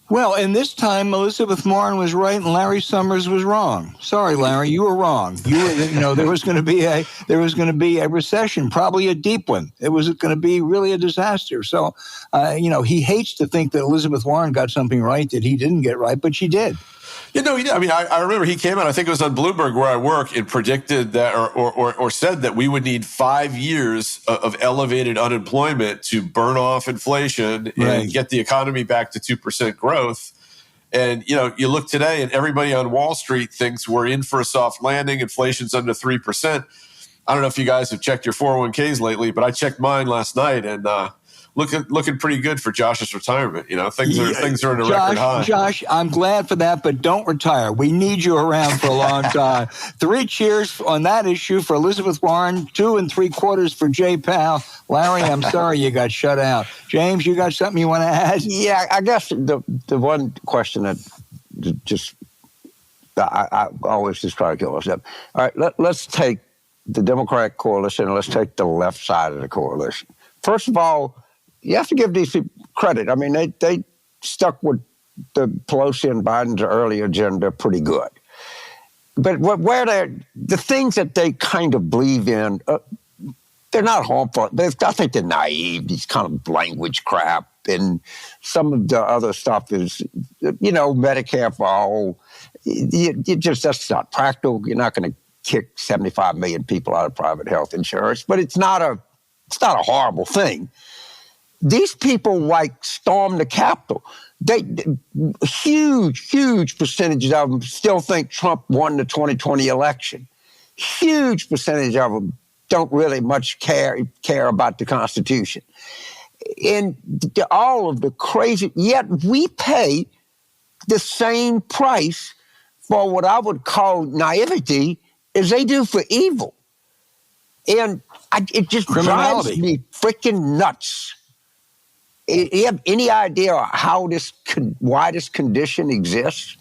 Well, and this time Elizabeth Warren was right and Larry Summers was wrong. Sorry, Larry, you were wrong. There was going to be a recession, probably a deep one. It was going to be really a disaster. So, he hates to think that Elizabeth Warren got something right that he didn't get right, but she did. He did. I mean, I remember he came out, I think it was on Bloomberg where I work, and predicted that or said that we would need 5 years of elevated unemployment to burn off inflation and get the economy back to 2% growth. And, you look today and everybody on Wall Street thinks we're in for a soft landing. Inflation's under 3%. I don't know if you guys have checked your 401ks lately, but I checked mine last night and, looking pretty good for Josh's retirement. Things are in a record high. Josh, I'm glad for that, but don't retire. We need you around for a long time. 3 cheers on that issue for Elizabeth Warren, 2 3/4 for Jay Powell. Larry, I'm sorry you got shut out. James, you got something you want to add? Yeah, I guess the one question that I always just try to kill myself. All right, let's take the Democratic coalition and let's take the left side of the coalition. First of all, you have to give these people credit. I mean, they stuck with the Pelosi and Biden's early agenda pretty good. But the things that they kind of believe in, they're not harmful. I think they're naive, these kind of language crap. And some of the other stuff is, Medicare for all. That's not practical. You're not going to kick 75 million people out of private health insurance. But it's not a horrible thing. These people storm the Capitol. Huge percentages of them still think Trump won the 2020 election. Huge percentage of them don't really much care about the Constitution. And all of the crazy, yet we pay the same price for what I would call naivety as they do for evil. And it just drives me freaking nuts. Do you have any idea why this condition exists?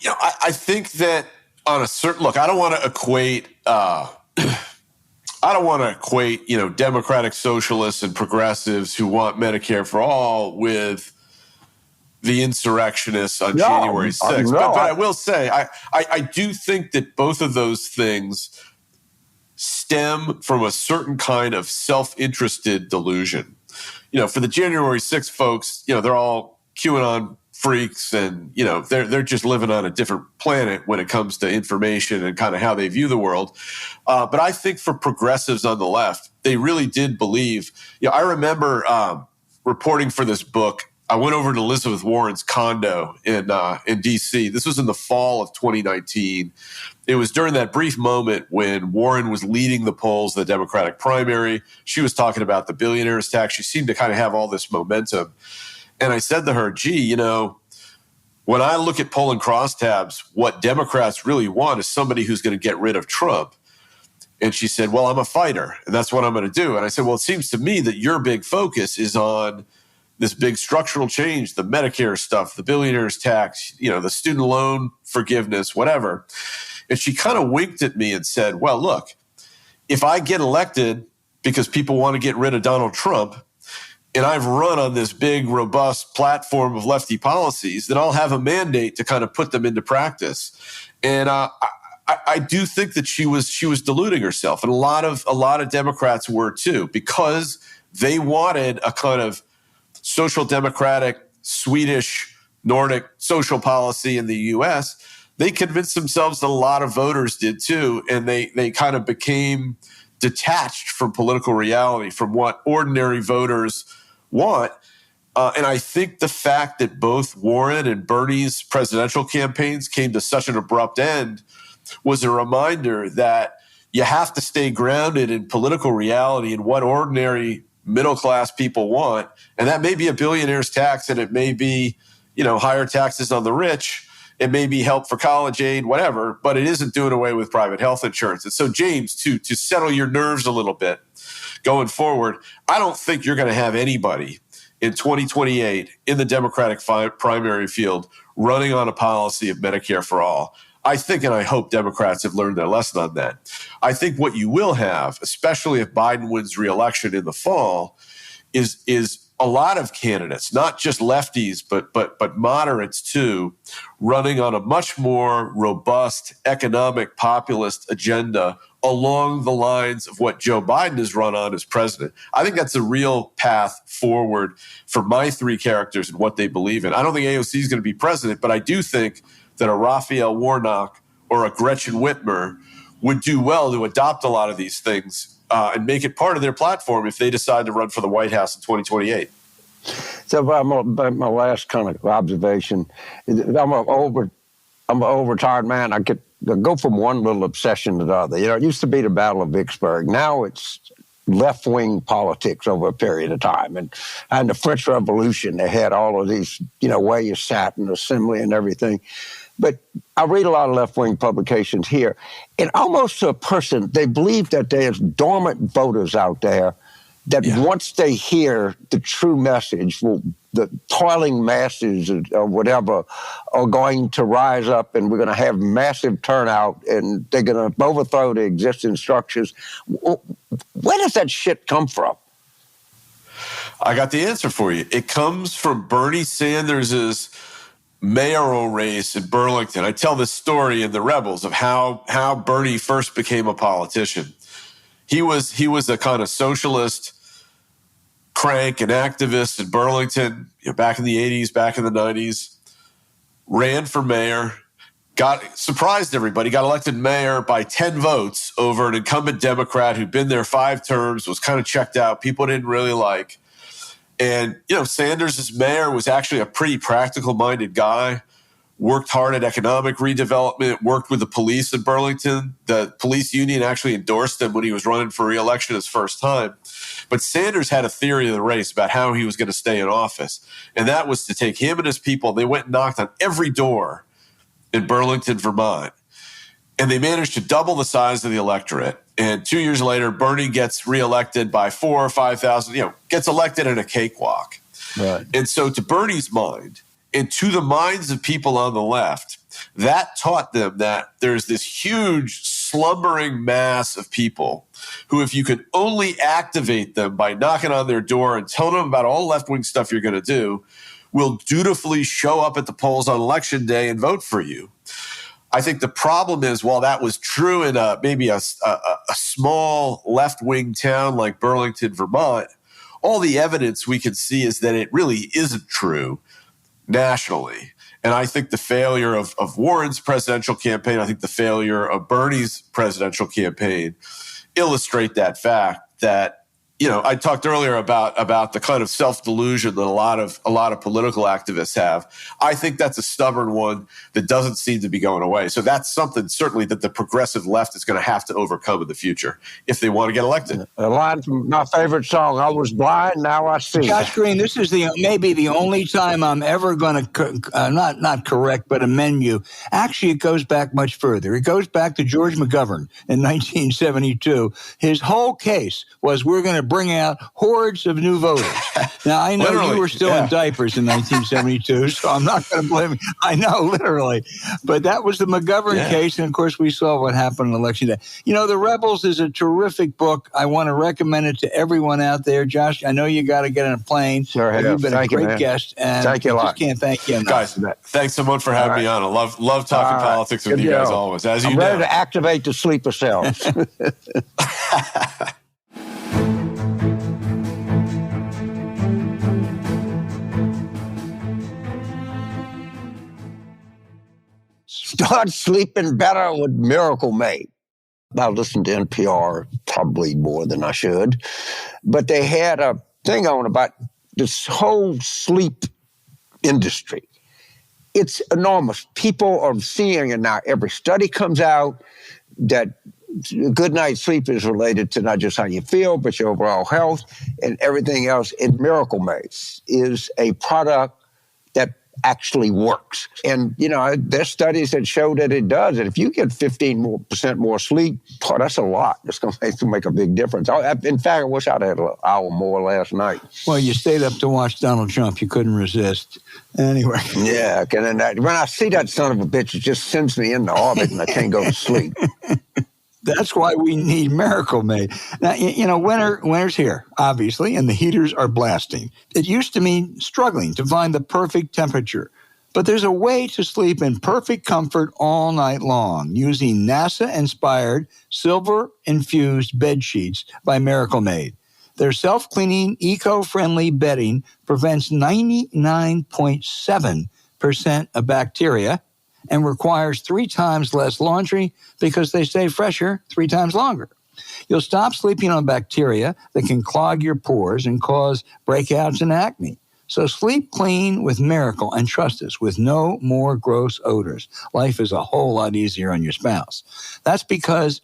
I think that on a certain look, I don't want to equate. Democratic socialists and progressives who want Medicare for all with the insurrectionists on January 6th. But I will say, I do think that both of those things stem from a certain kind of self-interested delusion. For the January 6th folks, they're all QAnon freaks and, they're just living on a different planet when it comes to information and kind of how they view the world. But I think for progressives on the left, they really did believe. I remember reporting for this book. I went over to Elizabeth Warren's condo in D.C. This was in the fall of 2019. It was during that brief moment when Warren was leading the polls, the Democratic primary. She was talking about the billionaires tax. She seemed to kind of have all this momentum. And I said to her, gee, when I look at polling crosstabs, what Democrats really want is somebody who's going to get rid of Trump. And she said, well, I'm a fighter, and that's what I'm going to do. And I said, well, it seems to me that your big focus is on this big structural change, the Medicare stuff, the billionaires tax, the student loan forgiveness, whatever. And she kind of winked at me and said, well, look, if I get elected because people want to get rid of Donald Trump and I've run on this big, robust platform of lefty policies, then I'll have a mandate to kind of put them into practice. And I do think that she was deluding herself. And a lot of Democrats were too, because they wanted a kind of social democratic, Swedish, Nordic social policy in the U.S., they convinced themselves that a lot of voters did too, and they kind of became detached from political reality, from what ordinary voters want. And I think the fact that both Warren and Bernie's presidential campaigns came to such an abrupt end was a reminder that you have to stay grounded in political reality and what ordinary middle-class people want. And that may be a billionaire's tax, and it may be, higher taxes on the rich. It may be help for college aid, whatever, but it isn't doing away with private health insurance. And so, James, to settle your nerves a little bit going forward, I don't think you're going to have anybody in 2028 in the Democratic primary field running on a policy of Medicare for all. I think and I hope Democrats have learned their lesson on that. I think what you will have, especially if Biden wins re-election in the fall, is a lot of candidates, not just lefties, but moderates too, running on a much more robust economic populist agenda along the lines of what Joe Biden has run on as president. I think that's a real path forward for my three characters and what they believe in. I don't think AOC is going to be president, but I do think that a Raphael Warnock or a Gretchen Whitmer would do well to adopt a lot of these things and make it part of their platform if they decide to run for the White House in 2028. So my last kind of observation, I'm an old-retired man. I go from one little obsession to the other. You know, it used to be the Battle of Vicksburg. Now it's left-wing politics over a period of time. And the French Revolution, they had all of these, you know, where you sat in the assembly and everything. But I read a lot of left-wing publications here, and almost to a person, they believe that there's dormant voters out there that once they hear the true message, the toiling masses or whatever are going to rise up, and we're going to have massive turnout, and they're going to overthrow the existing structures. Where does that shit come from? I got the answer for you. It comes from Bernie Sanders's mayoral race in Burlington. I tell this story in The Rebels of how Bernie first became a politician. He was a kind of socialist crank and activist in Burlington, you know, back in the 80s, back in the 90s, ran for mayor, surprised everybody, got elected mayor by 10 votes over an incumbent Democrat who'd been there 5 terms, was kind of checked out, people didn't really like. And, you know, Sanders as mayor was actually a pretty practical-minded guy, worked hard at economic redevelopment, worked with the police in Burlington. The police union actually endorsed him when he was running for re-election his first time. But Sanders had a theory of the race about how he was going to stay in office. And that was to take him and his people. They went and knocked on every door in Burlington, Vermont. And they managed to double the size of the electorate. And 2 years later, Bernie gets reelected by 4,000 or 5,000, you know, gets elected in a cakewalk. Right. And so to Bernie's mind, and to the minds of people on the left, that taught them that there's this huge slumbering mass of people who, if you could only activate them by knocking on their door and telling them about all the left-wing stuff you're going to do, will dutifully show up at the polls on election day and vote for you. I think the problem is, while that was true in maybe a small left-wing town like Burlington, Vermont, all the evidence we can see is that it really isn't true nationally. And I think the failure of Warren's presidential campaign, I think the failure of Bernie's presidential campaign illustrate that fact that, you know, I talked earlier about the kind of self-delusion that a lot of political activists have. I think that's a stubborn one that doesn't seem to be going away. So that's something certainly that the progressive left is going to have to overcome in the future if they want to get elected. A line from my favorite song, I was blind, now I see. Josh Green, this is maybe the only time I'm ever going to not correct, but amend you. Actually, it goes back much further. It goes back to George McGovern in 1972. His whole case was we're going to bring out hordes of new voters. Now, I know you were still in diapers in 1972, so I'm not going to blame you. I know, literally. But that was the McGovern case, and of course, we saw what happened on Election Day. You know, The Rebels is a terrific book. I want to recommend it to everyone out there. Josh, I know you got to get on a plane. Sure, you've been a great guest, and thank you a lot. Just can't thank you enough. Guys, thanks so much for having me on. I love talking politics with you guys always. As you know, ready to activate the sleeper cells. Start sleeping better with Miracle Made. I listen to NPR probably more than I should, but they had a thing on about this whole sleep industry. It's enormous. People are seeing it now. Every study comes out that good night's sleep is related to not just how you feel, but your overall health and everything else. And Miracle Made is a product that actually works. And, you know, there's studies that show that it does. And if you get 15% more sleep, that's a lot. It's going to make a big difference. In fact, I wish I'd had an hour more last night. Well, you stayed up to watch Donald Trump. You couldn't resist. Anyway. Yeah. And when I see that son of a bitch, it just sends me into orbit and I can't go to sleep. That's why we need Miracle Made. Now, winter's here, obviously, and the heaters are blasting. It used to mean struggling to find the perfect temperature. But there's a way to sleep in perfect comfort all night long using NASA-inspired silver-infused bed sheets by Miracle Made. Their self-cleaning, eco-friendly bedding prevents 99.7% of bacteria and requires 3 times less laundry because they stay fresher 3 times longer. You'll stop sleeping on bacteria that can clog your pores and cause breakouts and acne. So sleep clean with Miracle and trust us, with no more gross odors. Life is a whole lot easier on your spouse. That's because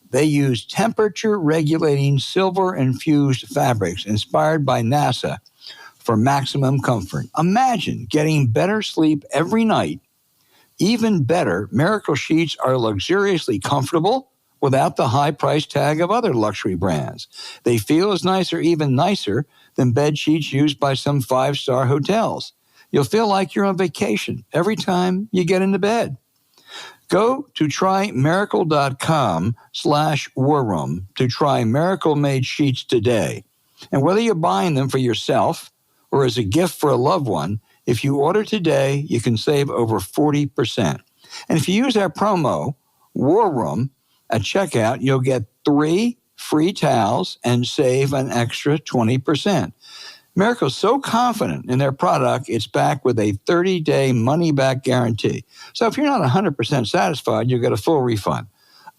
they use temperature-regulating silver-infused fabrics inspired by NASA for maximum comfort. Imagine getting better sleep every night. Even better, Miracle Sheets are luxuriously comfortable without the high price tag of other luxury brands. They feel as nice or even nicer than bed sheets used by some 5-star hotels. You'll feel like you're on vacation every time you get into bed. Go to trymiracle.com/warroom to try Miracle Made sheets today. And whether you're buying them for yourself or as a gift for a loved one, if you order today, you can save over 40%. And if you use our promo, War Room, at checkout, you'll get 3 free towels and save an extra 20%. Miracle's so confident in their product, it's backed with a 30-day money-back guarantee. So if you're not 100% satisfied, you'll get a full refund.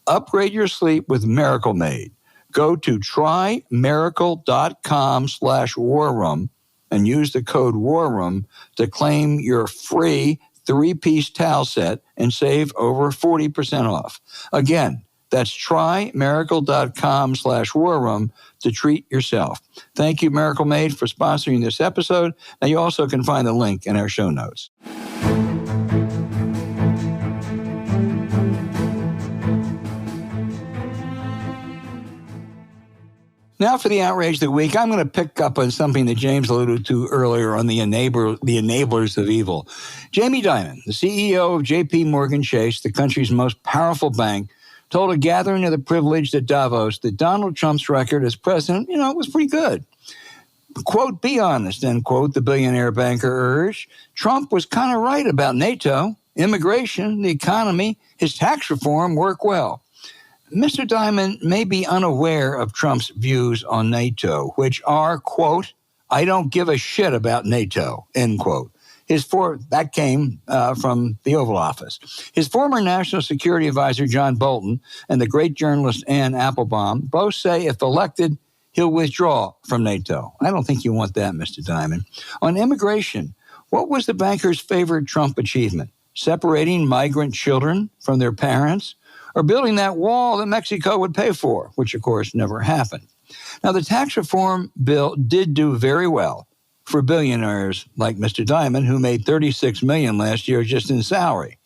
Upgrade your sleep with Miracle Made. Go to trymiracle.com/warroom and use the code WARROOM to claim your free 3-piece towel set and save over 40% off. Again, that's trymiracle.com/warroom to treat yourself. Thank you, Miracle Made, for sponsoring this episode. Now, you also can find the link in our show notes. Now for the outrage of the week, I'm going to pick up on something that James alluded to earlier on the enablers of evil. Jamie Dimon, the CEO of J.P. Morgan Chase, the country's most powerful bank, told a gathering of the privileged at Davos that Donald Trump's record as president, was pretty good. Quote, "Be honest," end quote, the billionaire banker urged. Trump was kind of right about NATO, immigration, the economy, his tax reform work well. Mr. Dimon may be unaware of Trump's views on NATO, which are, quote, "I don't give a shit about NATO," end quote. That came from the Oval Office. His former National Security Advisor, John Bolton, and the great journalist Ann Applebaum both say if elected, he'll withdraw from NATO. I don't think you want that, Mr. Dimon. On immigration, what was the banker's favorite Trump achievement? Separating migrant children from their parents? Or building that wall that Mexico would pay for, which, of course, never happened. Now, the tax reform bill did do very well for billionaires like Mr. Dimon, who made $36 million last year just in salary.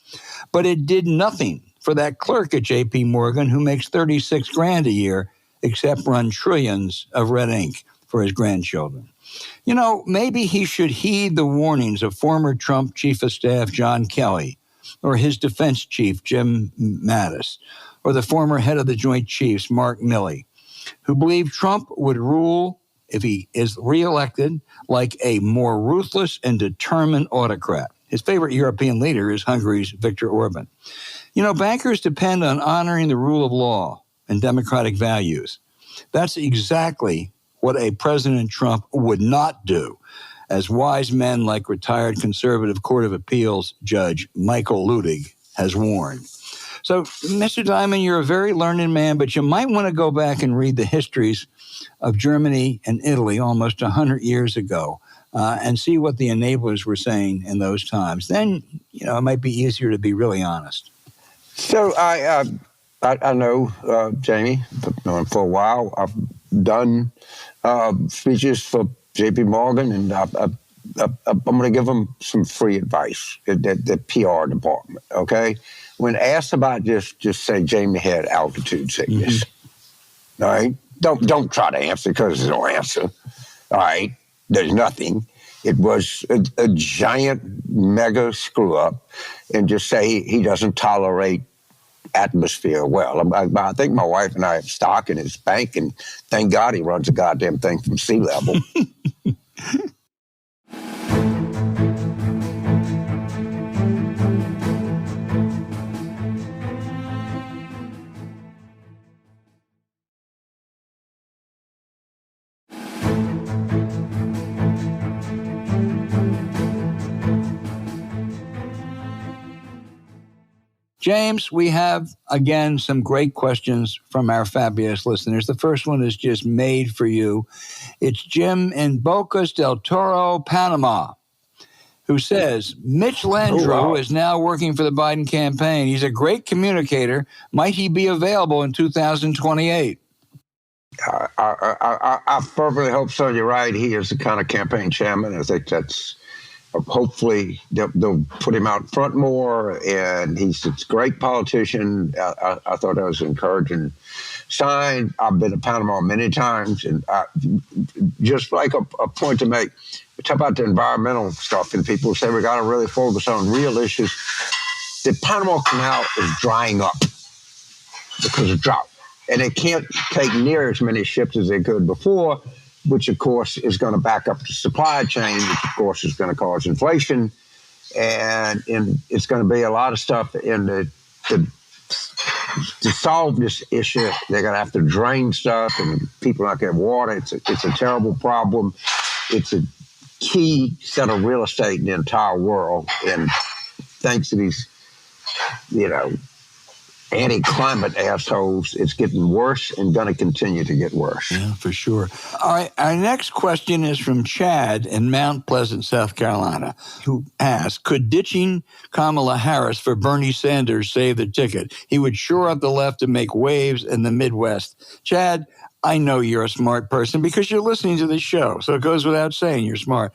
But it did nothing for that clerk at J.P. Morgan who makes $36,000 a year, except run trillions of red ink for his grandchildren. Maybe he should heed the warnings of former Trump Chief of Staff John Kelly, or his defense chief, Jim Mattis, or the former head of the Joint Chiefs, Mark Milley, who believed Trump would rule, if he is reelected, like a more ruthless and determined autocrat. His favorite European leader is Hungary's Viktor Orban. Bankers depend on honoring the rule of law and democratic values. That's exactly what a President Trump would not do, as wise men like retired conservative Court of Appeals Judge Michael Ludig has warned. So, Mr. Dimon, you're a very learned man, but you might want to go back and read the histories of Germany and Italy almost 100 years ago and see what the enablers were saying in those times. Then, it might be easier to be really honest. So I know Jamie, I've known him for a while. I've done speeches for J.P. Morgan, and I'm going to give him some free advice, the PR department, okay? When asked about just say Jamie had altitude sickness, all right? Don't try to answer because there's no answer, all right? There's nothing. It was a giant mega screw-up, and just say he doesn't tolerate atmosphere well. I think my wife and I have stock in his bank, and thank God he runs the goddamn thing from sea level. James, we have, again, some great questions from our fabulous listeners. The first one is just made for you. It's Jim in Bocas del Toro, Panama, who says, Mitch Landrieu is now working for the Biden campaign. He's a great communicator. Might he be available in 2028? I fervently hope so. You're right. He is the kind of campaign chairman. I think that's... Hopefully, they'll put him out front more, and he's a great politician. I thought that was an encouraging sign. I've been to Panama many times, and just like a point to make, we talk about the environmental stuff, and people say we got to really focus on real issues. The Panama Canal is drying up because of drought, and they can't take near as many ships as they could before, which, of course, is going to back up the supply chain, which, of course, is going to cause inflation. And it's going to be a lot of stuff to solve this issue. They're going to have to drain stuff, and people not get water. It's a terrible problem. It's a key set of real estate in the entire world. And thanks to these, anti-climate assholes, it's getting worse and going to continue to get worse. Yeah, for sure. All right, our next question is from Chad in Mount Pleasant, South Carolina, who asks, could ditching Kamala Harris for Bernie Sanders save the ticket? He would shore up the left and make waves in the Midwest. Chad, I know you're a smart person because you're listening to this show, so it goes without saying you're smart.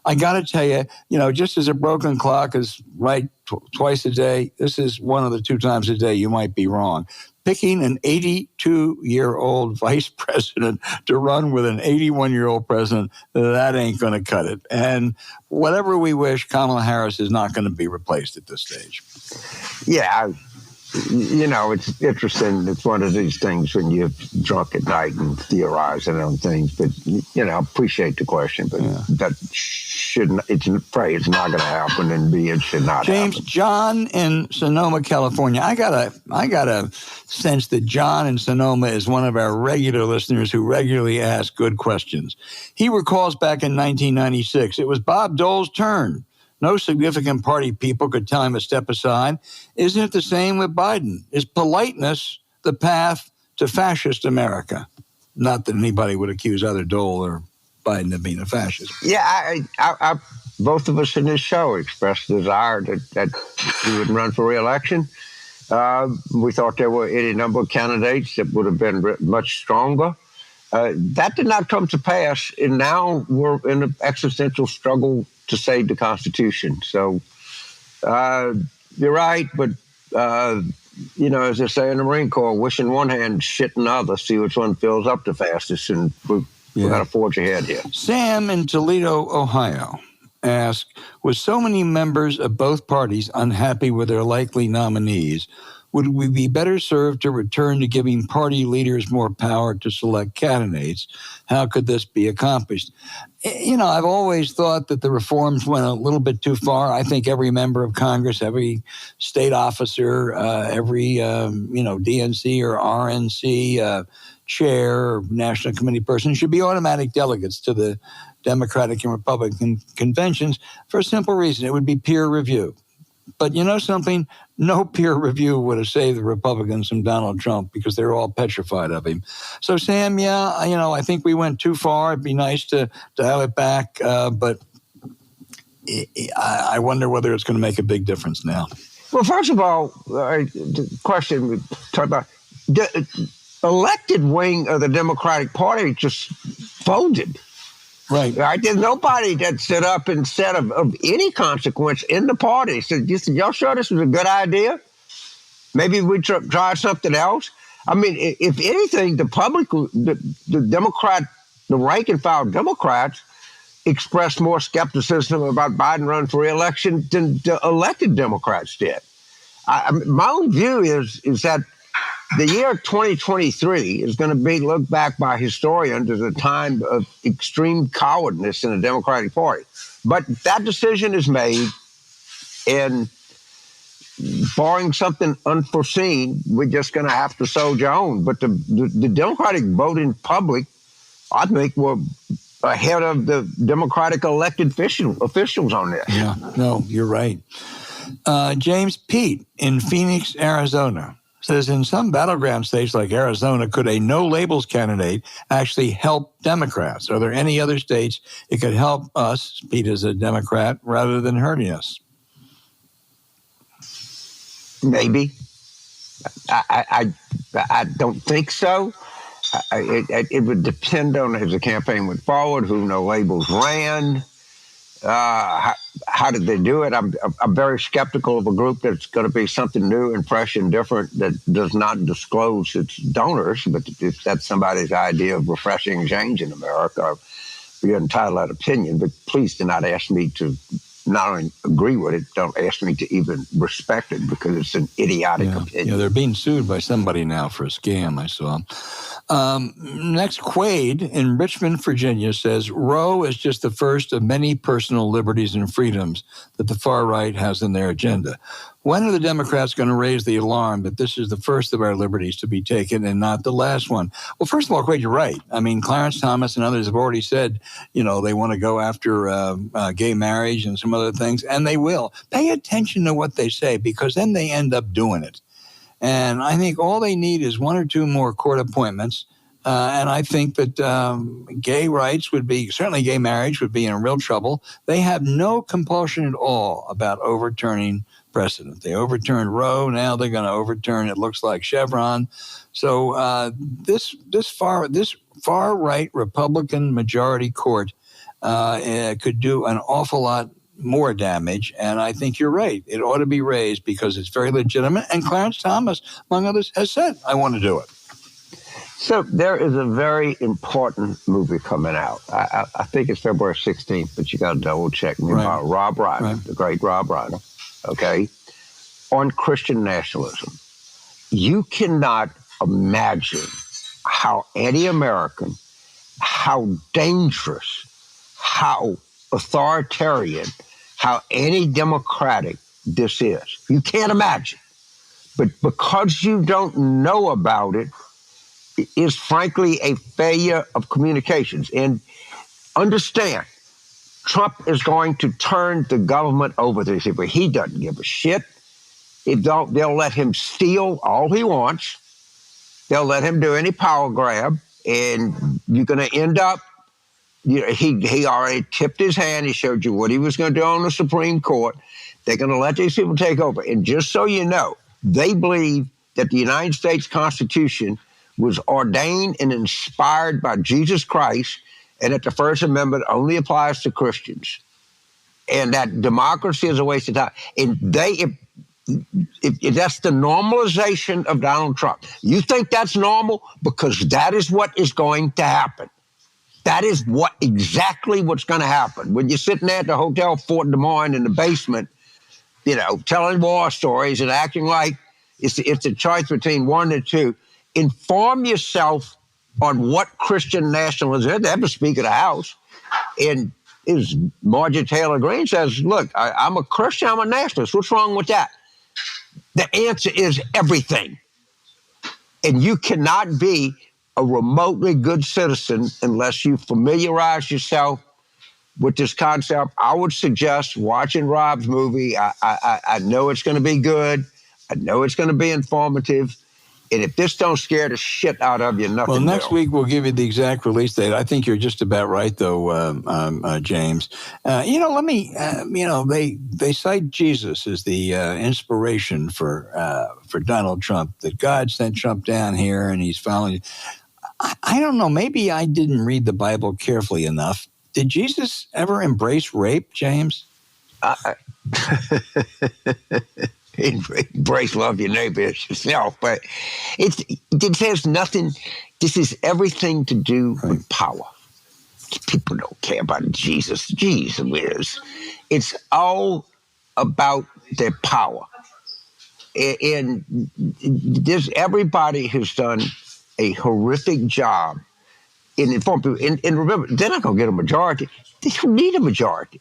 I got to tell you, just as a broken clock is right twice a day, this is one of the 2 times a day you might be wrong. Picking an 82-year-old vice president to run with an 81-year-old president, that ain't going to cut it. And whatever we wish, Kamala Harris is not going to be replaced at this stage. Yeah, it's interesting. It's one of these things when you're drunk at night and theorizing on things. But, I appreciate the question. But that shouldn't, it's not going to happen, and B, it should not James, happen. John in Sonoma, California. I gotta sense that John in Sonoma is one of our regular listeners who regularly ask good questions. He recalls back in 1996, it was Bob Dole's turn. No significant party people could tell him to step aside. Isn't it the same with Biden? Is politeness the path to fascist America? Not that anybody would accuse either Dole or Biden of being a fascist. Yeah, I both of us in this show expressed the desire that he would run for re-election. We thought there were any number of candidates that would have been much stronger. That did not come to pass, and now we're in an existential struggle to save the Constitution. So you're right, but, as they say in the Marine Corps, wish in one hand, shit in the other, see which one fills up the fastest, and we're going to forge ahead here. Sam in Toledo, Ohio, asks, with so many members of both parties unhappy with their likely nominees, would we be better served to return to giving party leaders more power to select candidates? How could this be accomplished? I've always thought that the reforms went a little bit too far. I think every member of Congress, every state officer, every, DNC or RNC chair or national committee person should be automatic delegates to the Democratic and Republican conventions for a simple reason. It would be peer review. But you know something? No peer review would have saved the Republicans from Donald Trump because they're all petrified of him. So, Sam, I think we went too far. It'd be nice to have it back, but I wonder whether it's going to make a big difference now. Well, first of all, the question we talked about, the elected wing of the Democratic Party just folded. Right. There's nobody that stood up and said of any consequence in the party. Said, y'all sure this was a good idea? Maybe we try something else? I mean, if anything, the public, the rank and file Democrats expressed more skepticism about Biden running for re-election than the elected Democrats did. My own view is that the year 2023 is going to be looked back by historians as a time of extreme cowardness in the Democratic Party. But that decision is made, and barring something unforeseen, we're just going to have to soldier on. But the Democratic voting public, I think, were ahead of the Democratic elected officials on this. Yeah, no, you're right. James Pete in Phoenix, Arizona says, in some battleground states like Arizona, could a no-labels candidate actually help Democrats? Are there any other states it could help us, Pete as a Democrat, rather than hurting us? Maybe. I don't think so. It would depend on as the campaign went forward, who no labels ran. How did they do it? I'm very skeptical of a group that's going to be something new and fresh and different that does not disclose its donors. But if that's somebody's idea of refreshing change in America, you're entitled to that opinion. But please do not ask me to not only agree with it, don't ask me to even respect it, because it's an idiotic opinion. Yeah, they're being sued by somebody now for a scam, I saw. Next, Quaid in Richmond, Virginia says, Roe is just the first of many personal liberties and freedoms that the far right has in their agenda. When are the Democrats going to raise the alarm that this is the first of our liberties to be taken and not the last one? Well, first of all, Quaid, you're right. I mean, Clarence Thomas and others have already said, they want to go after gay marriage and some other things, and they will. Pay attention to what they say, because then they end up doing it. And I think all they need is one or two more court appointments. And I think that gay rights certainly gay marriage would be in real trouble. They have no compulsion at all about overturning precedent. They overturned Roe. Now they're going to overturn, it looks like, Chevron. So this far right Republican majority court could do an awful lot more damage, and I think you're right. It ought to be raised because it's very legitimate, and Clarence Thomas, among others, has said, I want to do it. So there is a very important movie coming out. I think it's February 16th, but you got to double check me about Rob Reiner, the great Rob Reiner, okay, on Christian nationalism. You cannot imagine how anti-American, how dangerous, how authoritarian, how anti-democratic this is. You can't imagine. But because you don't know about it, it is frankly a failure of communications. And understand, Trump is going to turn the government over to these people. He doesn't give a shit. They'll let him steal all he wants. They'll let him do any power grab. And you're going to end up, he already tipped his hand. He showed you what he was going to do on the Supreme Court. They're going to let these people take over. And just so you know, they believe that the United States Constitution was ordained and inspired by Jesus Christ, and that the First Amendment only applies to Christians, and that democracy is a waste of time. And if that's the normalization of Donald Trump. You think that's normal? Because that is what is going to happen. That is exactly what's going to happen. When you're sitting there at the Hotel Fort Des Moines in the basement, telling war stories and acting like it's a choice between one and two. Inform yourself on what Christian nationalism is. They have to speak of the House. And as Marjorie Taylor Greene says, look, I'm a Christian, I'm a nationalist. What's wrong with that? The answer is everything. And you cannot be a remotely good citizen unless you familiarize yourself with this concept. I would suggest watching Rob's movie. I know it's going to be good. I know it's going to be informative. And if this don't scare the shit out of you, nothing will. Well, next week we'll give you the exact release date. I think you're just about right, though, James. They cite Jesus as the inspiration for Donald Trump, that God sent Trump down here and he's following. I don't know. Maybe I didn't read the Bible carefully enough. Did Jesus ever embrace rape, James? Embrace love your neighbor as yourself, but it has nothing. This is everything to do with power. People don't care about Jesus. Jesus is. It's all about their power. And this, everybody has done a horrific job in informing people. And remember, they're not going to get a majority. They don't need a majority.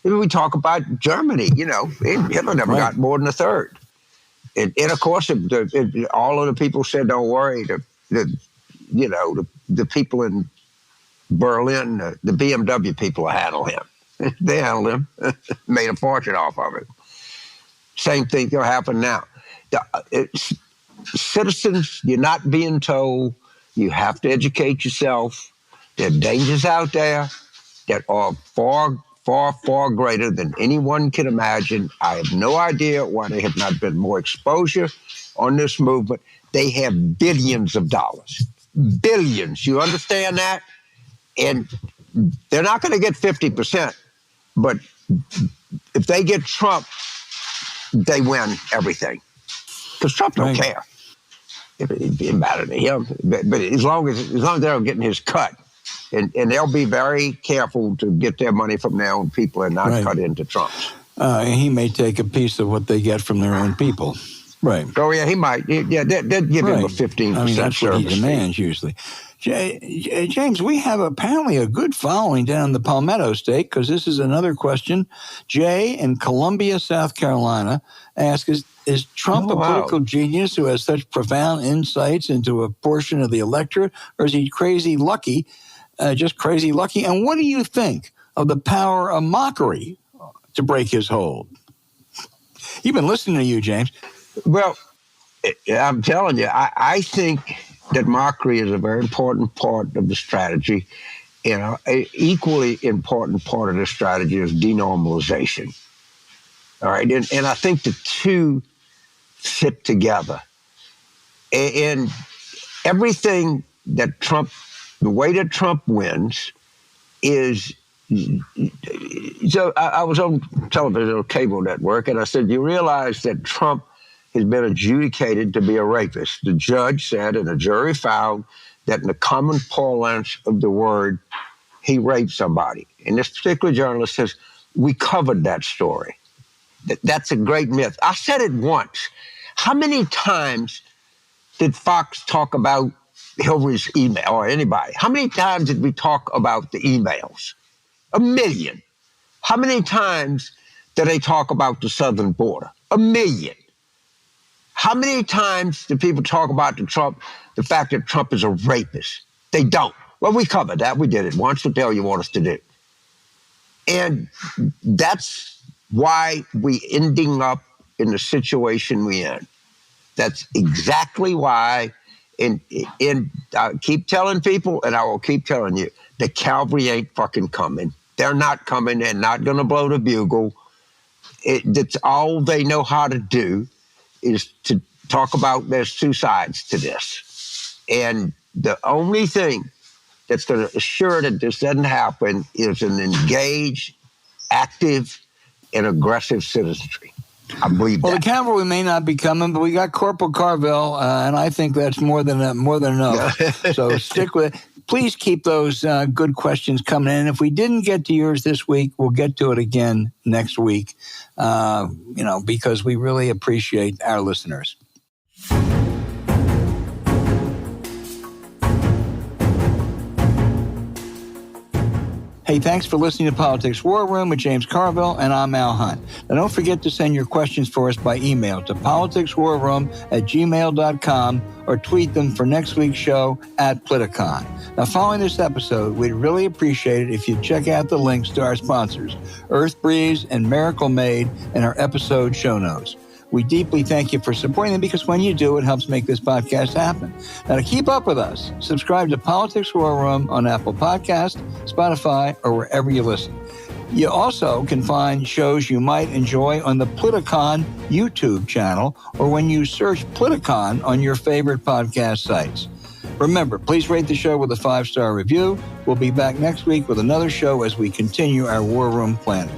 We talk about Germany, Hitler never got more than a third. And of course, all of the people said, don't worry. The people in Berlin, the BMW people handle him. They handled him, made a fortune off of it. Same thing will happen now. Citizens, you're not being told. You have to educate yourself. There are dangers out there that are far, far, far greater than anyone can imagine. I have no idea why there have not been more exposure on this movement. They have billions of dollars. Billions. You understand that? And they're not going to get 50%. But if they get Trump, they win everything. Because Trump don't care. It didn't matter to him. But as long as they're getting his cut, and they'll be very careful to get their money from their own people and not cut into Trump's. He may take a piece of what they get from their own people. Right. Oh, yeah, he might. Yeah, they'd give him a 15% I mean, that's what he demands usually. James, we have apparently a good following down in the Palmetto State, because this is another question. Jay in Columbia, South Carolina asks, is Trump a political genius who has such profound insights into a portion of the electorate, or is he crazy lucky, just crazy lucky? And what do you think of the power of mockery to break his hold? You've been listening to you, James. Well, I'm telling you, I think that mockery is a very important part of the strategy. An equally important part of the strategy is denormalization. All right, and I think the two fit together. And everything that Trump, the way that Trump wins is, so I was on television, on cable network, and I said, you realize that Trump has been adjudicated to be a rapist. The judge said, and the jury found, that in the common parlance of the word, he raped somebody. And this particular journalist says, we covered that story. That's a great myth. I said it once. How many times did Fox talk about Hillary's email, or anybody? How many times did we talk about the emails? 1 million. How many times did they talk about the southern border? 1 million. How many times do people talk about the fact that Trump is a rapist? They don't. Well, we covered that. We did it once. What the hell you want us to do? And that's why we ending up in the situation we're in. That's exactly why. And I keep telling people, and I will keep telling you, the cavalry ain't fucking coming. They're not coming. They're not going to blow the bugle. That's all they know how to do, is to talk about there's two sides to this. And the only thing that's going to assure that this doesn't happen is an engaged, active, and aggressive citizenry. I believe well, that. The cavalry may not be coming, but we got Corporal Carville, and I think that's more than enough. So stick with it. Please keep those good questions coming in. If we didn't get to yours this week, we'll get to it again next week, because we really appreciate our listeners. Hey, thanks for listening to Politics War Room with James Carville, and I'm Al Hunt. Now, don't forget to send your questions for us by email to politicswarroom@gmail.com or tweet them for next week's show @Politicon. Now, following this episode, we'd really appreciate it if you'd check out the links to our sponsors, Earth Breeze and Miracle Made, in our episode show notes. We deeply thank you for supporting them, because when you do, it helps make this podcast happen. Now, to keep up with us, subscribe to Politics War Room on Apple Podcasts, Spotify, or wherever you listen. You also can find shows you might enjoy on the Politicon YouTube channel, or when you search Politicon on your favorite podcast sites. Remember, please rate the show with a 5-star review. We'll be back next week with another show as we continue our War Room planning.